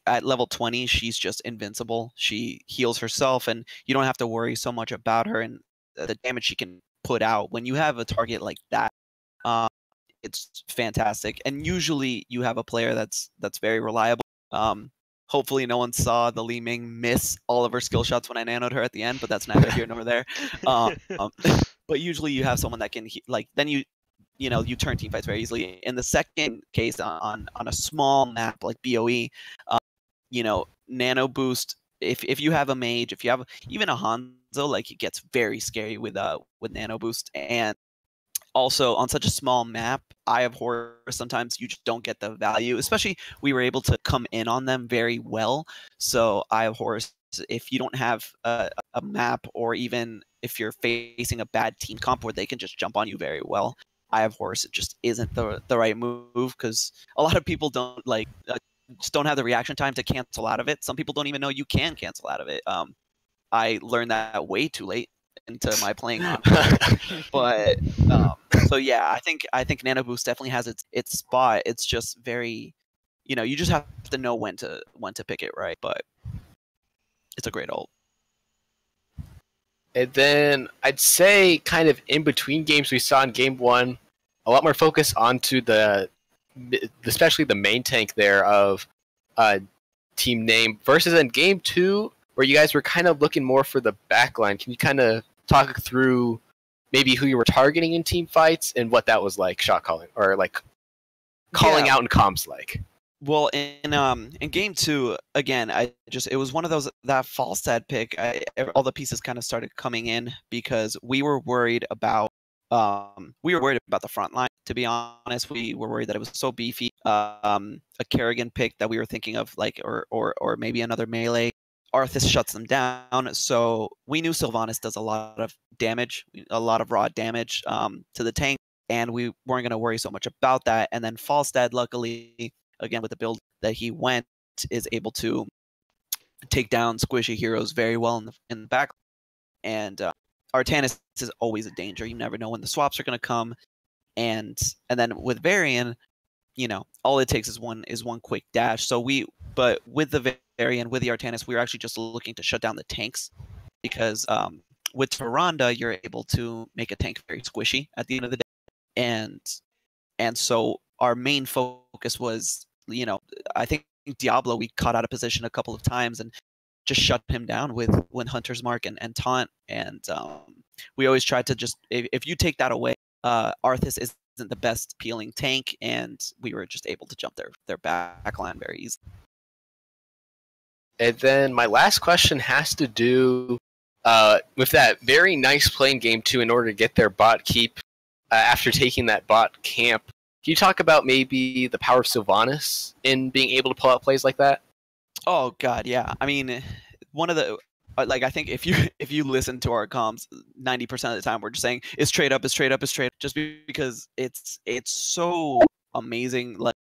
at level 20, she's just invincible. She heals herself, and you don't have to worry so much about her and the damage she can put out. When you have a target like that, it's fantastic. And usually you have a player that's very reliable. Hopefully no one saw the Li Ming miss all of her skill shots when I nanoed her at the end, but that's neither here nor there. But usually you have someone that can then you turn team fights very easily. In the second case, on a small map like BOE, nano boost. If you have a mage, if you have even a Hanzo, like it gets very scary with nano boost. And also on such a small map, Eye of Horror, sometimes you just don't get the value. Especially we were able to come in on them very well. So Eye of Horror, if you don't have a map, or even if you're facing a bad team comp where they can just jump on you very well, Eye of Horus, it just isn't the right move, because a lot of people don't just don't have the reaction time to cancel out of it. Some people don't even know you can cancel out of it. I learned that way too late into my playing. But so yeah, I think Nano Boost definitely has its spot. It's just very, you just have to know when to pick it right. But it's a great ult. And then I'd say kind of in between games we saw in game one, a lot more focus onto especially the main tank there of team name versus in game two where you guys were kind of looking more for the backline. Can you kind of talk through maybe who you were targeting in team fights and what that was like, shot calling or like calling out in comms like? Well, in game two, again, it was one of those that Falstad pick. All the pieces kind of started coming in because we were worried about the front line. To be honest, we were worried that it was so beefy. A Kerrigan pick that we were thinking of, or maybe another melee. Arthas shuts them down, so we knew Sylvanas does a lot of damage, a lot of raw damage to the tank, and we weren't going to worry so much about that. And then Falstad, luckily, again with the build that he went, is able to take down squishy heroes very well in the back. And Artanis is always a danger. You never know when the swaps are going to come. And then with Varian, all it takes is one quick dash. But with the Varian, with the Artanis, we were actually just looking to shut down the tanks, because with Tyrande, you're able to make a tank very squishy at the end of the day. And so our main focus was, I think Diablo, we caught out of position a couple of times and just shut him down with Hunter's Mark and Taunt. And we always tried to just, if you take that away, Arthas isn't the best peeling tank, and we were just able to jump their backline very easily. And then my last question has to do with that very nice play in game two in order to get their bot keep after taking that bot camp. Can you talk about maybe the power of Sylvanas in being able to pull out plays like that? Oh God, yeah. I mean, one of the I think if you listen to our comms, 90% of the time we're just saying it's trade up, just because it's so amazing. Like,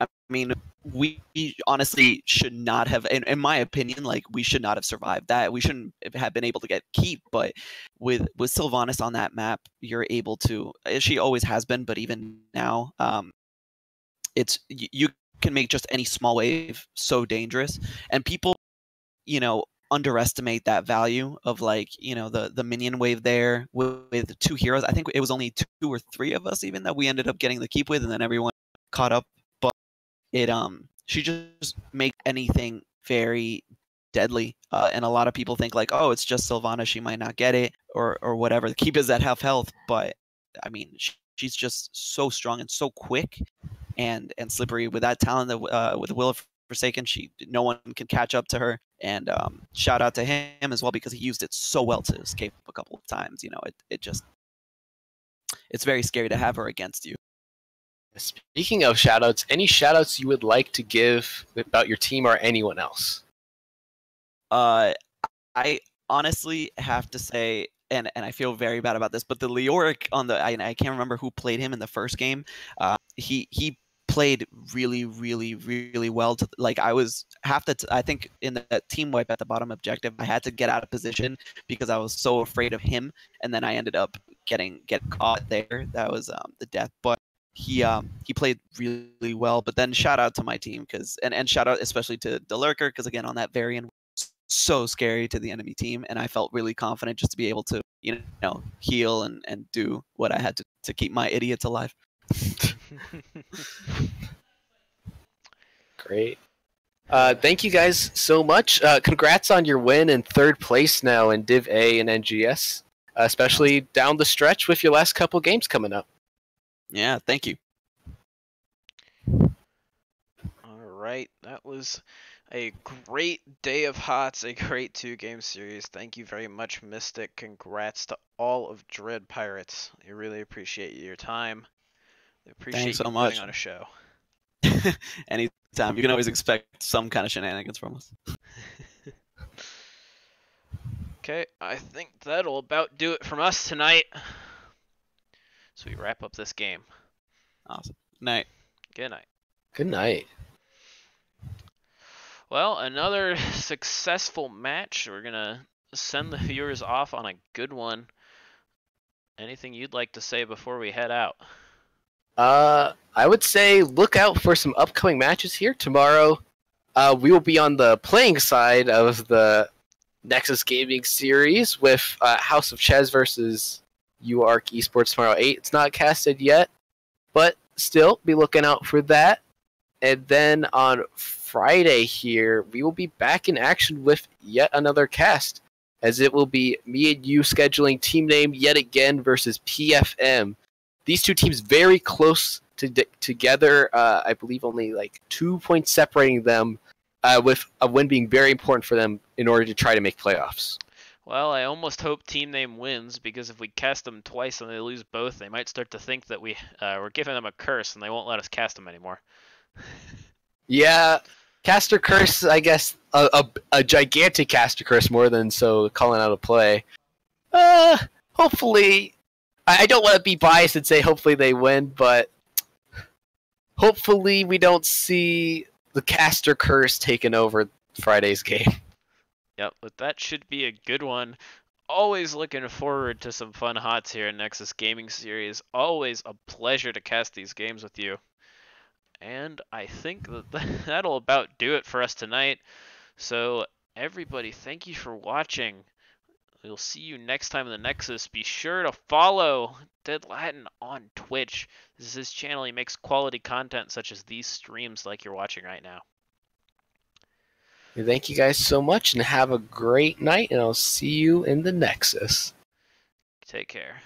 I mean, we honestly should not have, in my opinion, we should not have survived that. We shouldn't have been able to get keep. But with Sylvanas on that map, you're able to. She always has been, but even now, you can make just any small wave so dangerous, and people, underestimate that value of like, the minion wave there with 2 heroes. I think it was only 2 or 3 of us even that we ended up getting the keep with, and then everyone caught up. But she just makes anything very deadly, and a lot of people think like, oh, it's just Sylvana, she might not get it, or whatever. The keep is at half health, but I mean, she's just so strong and so quick and slippery with that talent that with Will of Forsaken. No one can catch up to her. And shout out to him as well, because he used it so well to escape a couple of times. It's very scary to have her against you. Speaking of shoutouts, any shoutouts you would like to give about your team or anyone else? I honestly have to say, and I feel very bad about this, but the Leoric I can't remember who played him in the first game. He played really, really, really well. I think in the team wipe at the bottom objective, I had to get out of position because I was so afraid of him, and then I ended up getting caught there. That was the death. But he played really well. But then shout out to my team, and shout out especially to the Lurker, because again, on that variant, so scary to the enemy team, and I felt really confident just to be able to heal and do what I had to keep my idiots alive. Great. Thank you guys so much. Congrats on your win in 3rd place now in Div A and NGS, especially down the stretch with your last couple games coming up. Yeah, thank you. All right, that was a great day of HOTS, a great 2-game series. Thank you very much, Mystic. Congrats to all of Dread Pirates. I really appreciate your time. I appreciate Thanks so you much. putting on a show. Anytime. You can always expect some kind of shenanigans from us. Okay, I think that'll about do it from us tonight. So we wrap up this game. Awesome. Night. Good night. Good night. Well, another successful match. We're gonna send the viewers off on a good one. Anything you'd like to say before we head out? I would say look out for some upcoming matches here tomorrow. We will be on the playing side of the Nexus Gaming series with House of Ches versus UARC Esports tomorrow 8. It's not casted yet, but still be looking out for that. And then on Friday here, we will be back in action with yet another cast, as it will be me and you scheduling team name yet again versus PFM. These two teams very close together. I believe only like 2 points separating them, with a win being very important for them in order to try to make playoffs. Well, I almost hope team name wins, because if we cast them twice and they lose both, they might start to think that we're giving them a curse and they won't let us cast them anymore. Yeah, caster curse, I guess, a gigantic caster curse more than so calling out a play. Hopefully, I don't want to be biased and say hopefully they win, but hopefully we don't see the caster curse taking over Friday's game. Yep, but that should be a good one. Always looking forward to some fun HOTS here in Nexus Gaming Series. Always a pleasure to cast these games with you. And I think that'll about do it for us tonight. So everybody, thank you for watching. We'll see you next time in the Nexus. Be sure to follow Dead Latin on Twitch. This is his channel. He makes quality content such as these streams like you're watching right now. Thank you guys so much, and have a great night, and I'll see you in the Nexus. Take care.